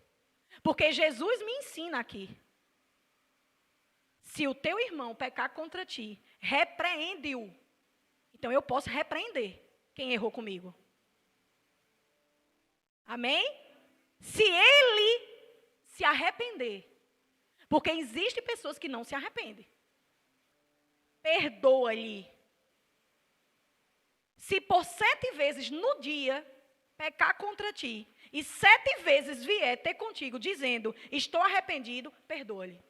Porque Jesus me ensina aqui. Se o teu irmão pecar contra ti, repreende-o. Então eu posso repreender quem errou comigo. Amém? Se ele se arrepender. Porque existem pessoas que não se arrependem. Perdoa-lhe. Se por 7 vezes no dia pecar contra ti, e 7 vezes vier ter contigo dizendo, estou arrependido, perdoa-lhe.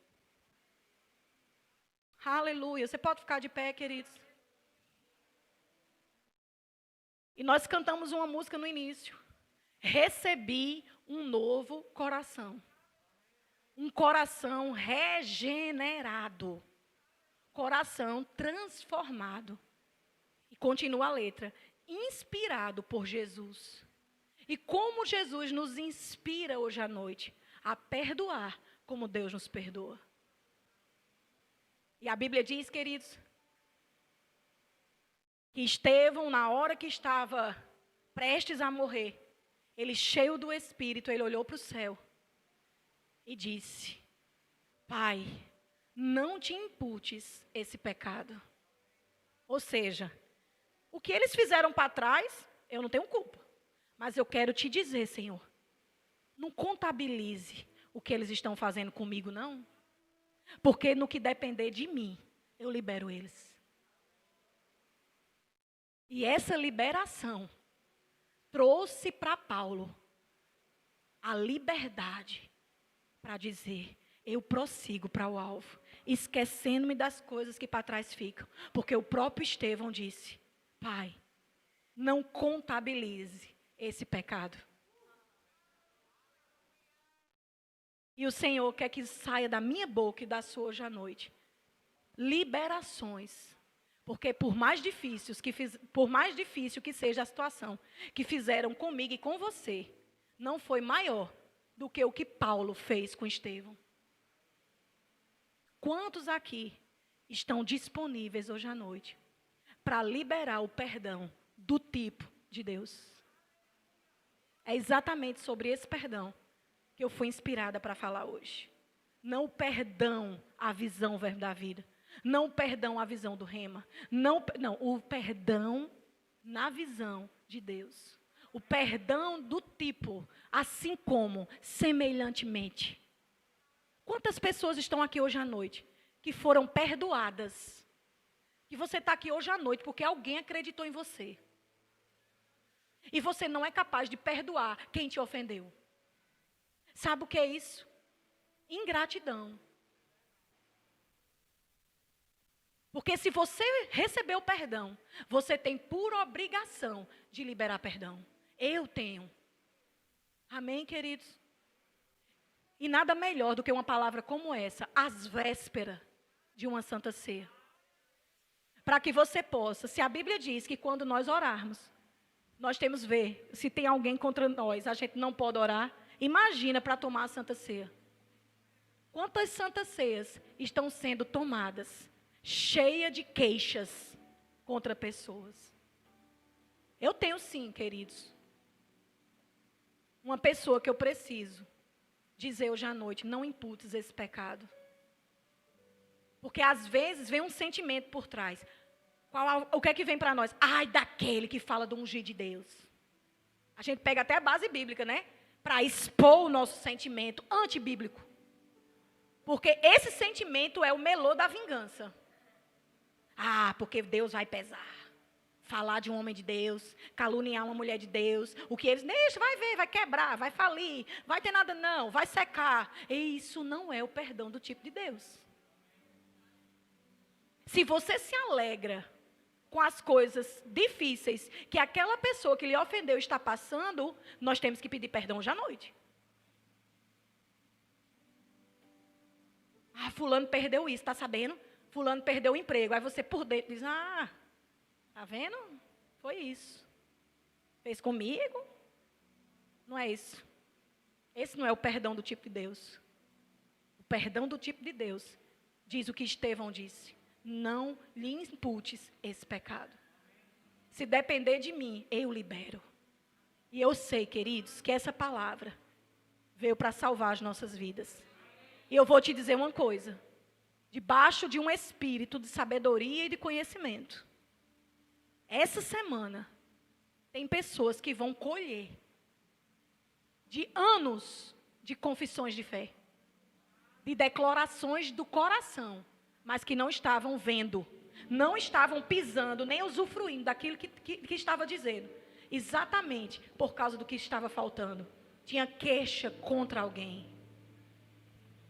Aleluia. Você pode ficar de pé, queridos. E nós cantamos uma música no início. Recebi um novo coração. Um coração regenerado. Coração transformado. E continua a letra. Inspirado por Jesus. E como Jesus nos inspira hoje à noite a perdoar como Deus nos perdoa. E a Bíblia diz, queridos, que Estevão, na hora que estava prestes a morrer, ele cheio do Espírito, ele olhou para o céu e disse, Pai, não te imputes esse pecado. Ou seja, o que eles fizeram para trás, eu não tenho culpa. Mas eu quero te dizer, Senhor, não contabilize o que eles estão fazendo comigo, não. Porque no que depender de mim, eu libero eles. E essa liberação trouxe para Paulo a liberdade para dizer, eu prossigo para o alvo, esquecendo-me das coisas que para trás ficam. Porque o próprio Estevão disse, Pai, não contabilize esse pecado. E o Senhor quer que saia da minha boca e da sua hoje à noite liberações. Porque por mais difícil que seja a situação que fizeram comigo e com você, não foi maior do que o que Paulo fez com Estevão. Quantos aqui estão disponíveis hoje à noite para liberar o perdão do tipo de Deus? É exatamente sobre esse perdão que eu fui inspirada para falar hoje. Não o perdão, a visão, o verbo da vida. Não o perdão, a visão do rema. Não, o perdão na visão de Deus. O perdão do tipo, assim como, semelhantemente. Quantas pessoas estão aqui hoje à noite que foram perdoadas? Que você está aqui hoje à noite porque alguém acreditou em você. E você não é capaz de perdoar quem te ofendeu. Sabe o que é isso? Ingratidão. Porque se você recebeu perdão, você tem por obrigação de liberar perdão. Eu tenho. Amém, queridos? E nada melhor do que uma palavra como essa, às vésperas de uma santa ceia. Para que você possa, se a Bíblia diz que quando nós orarmos, nós temos que ver se tem alguém contra nós, a gente não pode orar. Imagina para tomar a Santa Ceia. Quantas santas ceias estão sendo tomadas, cheia de queixas contra pessoas? Eu tenho sim, queridos, uma pessoa que eu preciso dizer hoje à noite, não imputes esse pecado. Porque às vezes vem um sentimento por trás. O que é que vem para nós? Ai, daquele que fala do ungir de Deus. A gente pega até a base bíblica, né? Para expor o nosso sentimento antibíblico. Porque esse sentimento é o melô da vingança. Ah, porque Deus vai pesar. Falar de um homem de Deus, caluniar uma mulher de Deus. O que eles, deixa, vai ver, vai quebrar, vai falir, vai ter nada não, vai secar. E isso não é o perdão do tipo de Deus. Se você se alegra com as coisas difíceis que aquela pessoa que lhe ofendeu está passando, nós temos que pedir perdão hoje à noite. Ah, fulano perdeu isso, está sabendo? Fulano perdeu o emprego. Aí você por dentro diz, tá vendo? Foi isso. Fez comigo? Não é isso. Esse não é o perdão do tipo de Deus. O perdão do tipo de Deus diz o que Estevão disse. Não lhe imputes esse pecado. Se depender de mim, eu libero. E eu sei, queridos, que essa palavra veio para salvar as nossas vidas. E eu vou te dizer uma coisa. Debaixo de um espírito de sabedoria e de conhecimento. Essa semana, tem pessoas que vão colher de anos de confissões de fé. De declarações do coração. Mas que não estavam vendo, não estavam pisando, nem usufruindo daquilo que estava dizendo. Exatamente por causa do que estava faltando. Tinha queixa contra alguém.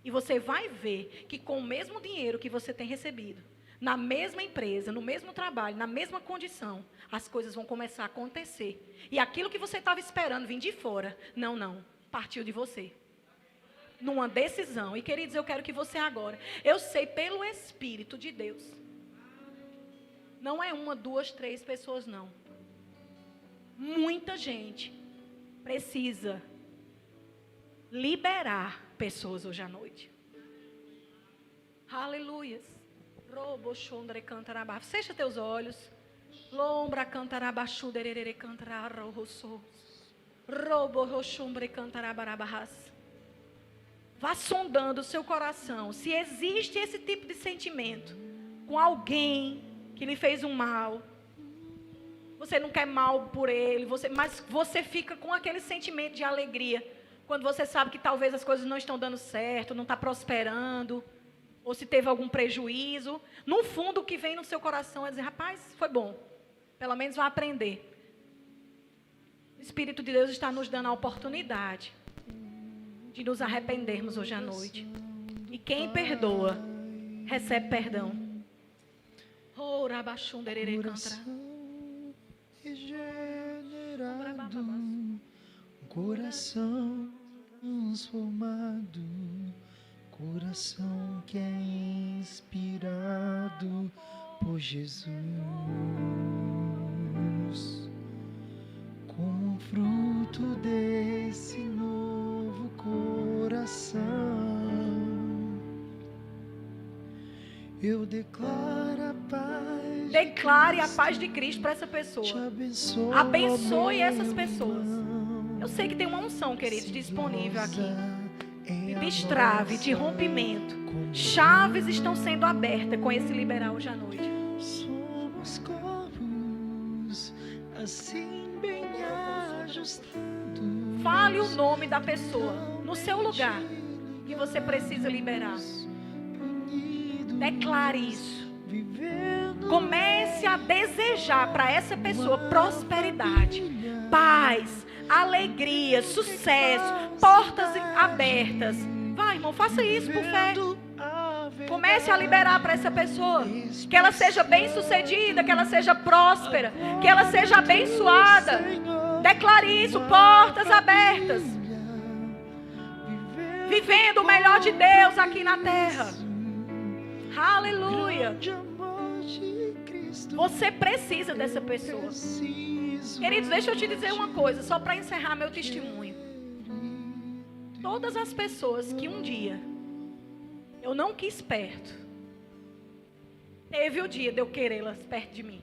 E você vai ver que com o mesmo dinheiro que você tem recebido, na mesma empresa, no mesmo trabalho, na mesma condição, as coisas vão começar a acontecer. E aquilo que você estava esperando vir de fora, não, partiu de você. Numa decisão. E queridos, eu quero que você agora, eu sei pelo Espírito de Deus, não é uma, duas, três pessoas não, muita gente precisa liberar pessoas hoje à noite. Aleluias. Fecha teus olhos. Lombra cantarabachu derere cantararrosso. Robo rochumbre cantarabarabahas. Vá sondando o seu coração. Se existe esse tipo de sentimento com alguém que lhe fez um mal. Você não quer mal por ele, mas você fica com aquele sentimento de alegria. Quando você sabe que talvez as coisas não estão dando certo, não está prosperando. Ou se teve algum prejuízo. No fundo, o que vem no seu coração é dizer, rapaz, foi bom. Pelo menos vai aprender. O Espírito de Deus está nos dando a oportunidade de nos arrependermos hoje à noite. E quem perdoa, recebe perdão. Regenerado, coração transformado, coração que é inspirado por Jesus, como fruto desse novo coração, eu declaro a paz. Declare a paz de Cristo para essa pessoa. Abençoe essas pessoas. Eu Eu sei que tem uma unção, queridos, disponível aqui. De destrave, de rompimento. Chaves estão sendo abertas com esse liberar hoje à noite. Somos corpos, assim bem ajustados. Fale o nome da pessoa no seu lugar que você precisa liberar. Declare isso. Comece a desejar para essa pessoa prosperidade, paz, alegria, sucesso, portas abertas. Vai, irmão, faça isso por fé. Comece a liberar para essa pessoa. Que ela seja bem-sucedida, que ela seja próspera, que ela seja abençoada. Declare isso, portas abertas. Vivendo o melhor de Deus aqui na terra. Aleluia. Você precisa dessa pessoa. Queridos, deixa eu te dizer uma coisa, só para encerrar meu testemunho. Todas as pessoas que um dia eu não quis perto, teve o dia de eu querê-las perto de mim.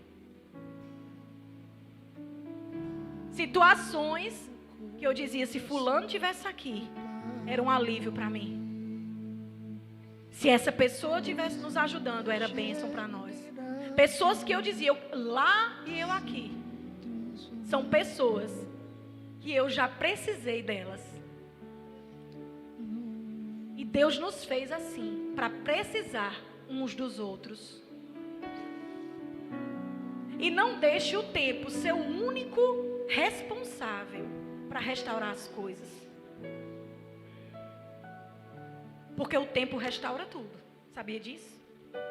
Situações que eu dizia, se fulano tivesse aqui, era um alívio para mim. Se essa pessoa estivesse nos ajudando, era bênção para nós. Pessoas que eu dizia, eu lá e eu aqui. São pessoas que eu já precisei delas. E Deus nos fez assim, para precisar uns dos outros. E não deixe o tempo ser o único responsável para restaurar as coisas. Porque o tempo restaura tudo. Sabia disso?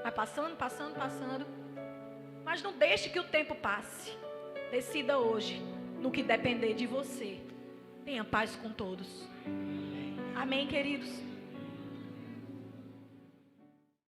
Vai passando, passando, passando. Mas não deixe que o tempo passe. Decida hoje, no que depender de você. Tenha paz com todos. Amém, queridos?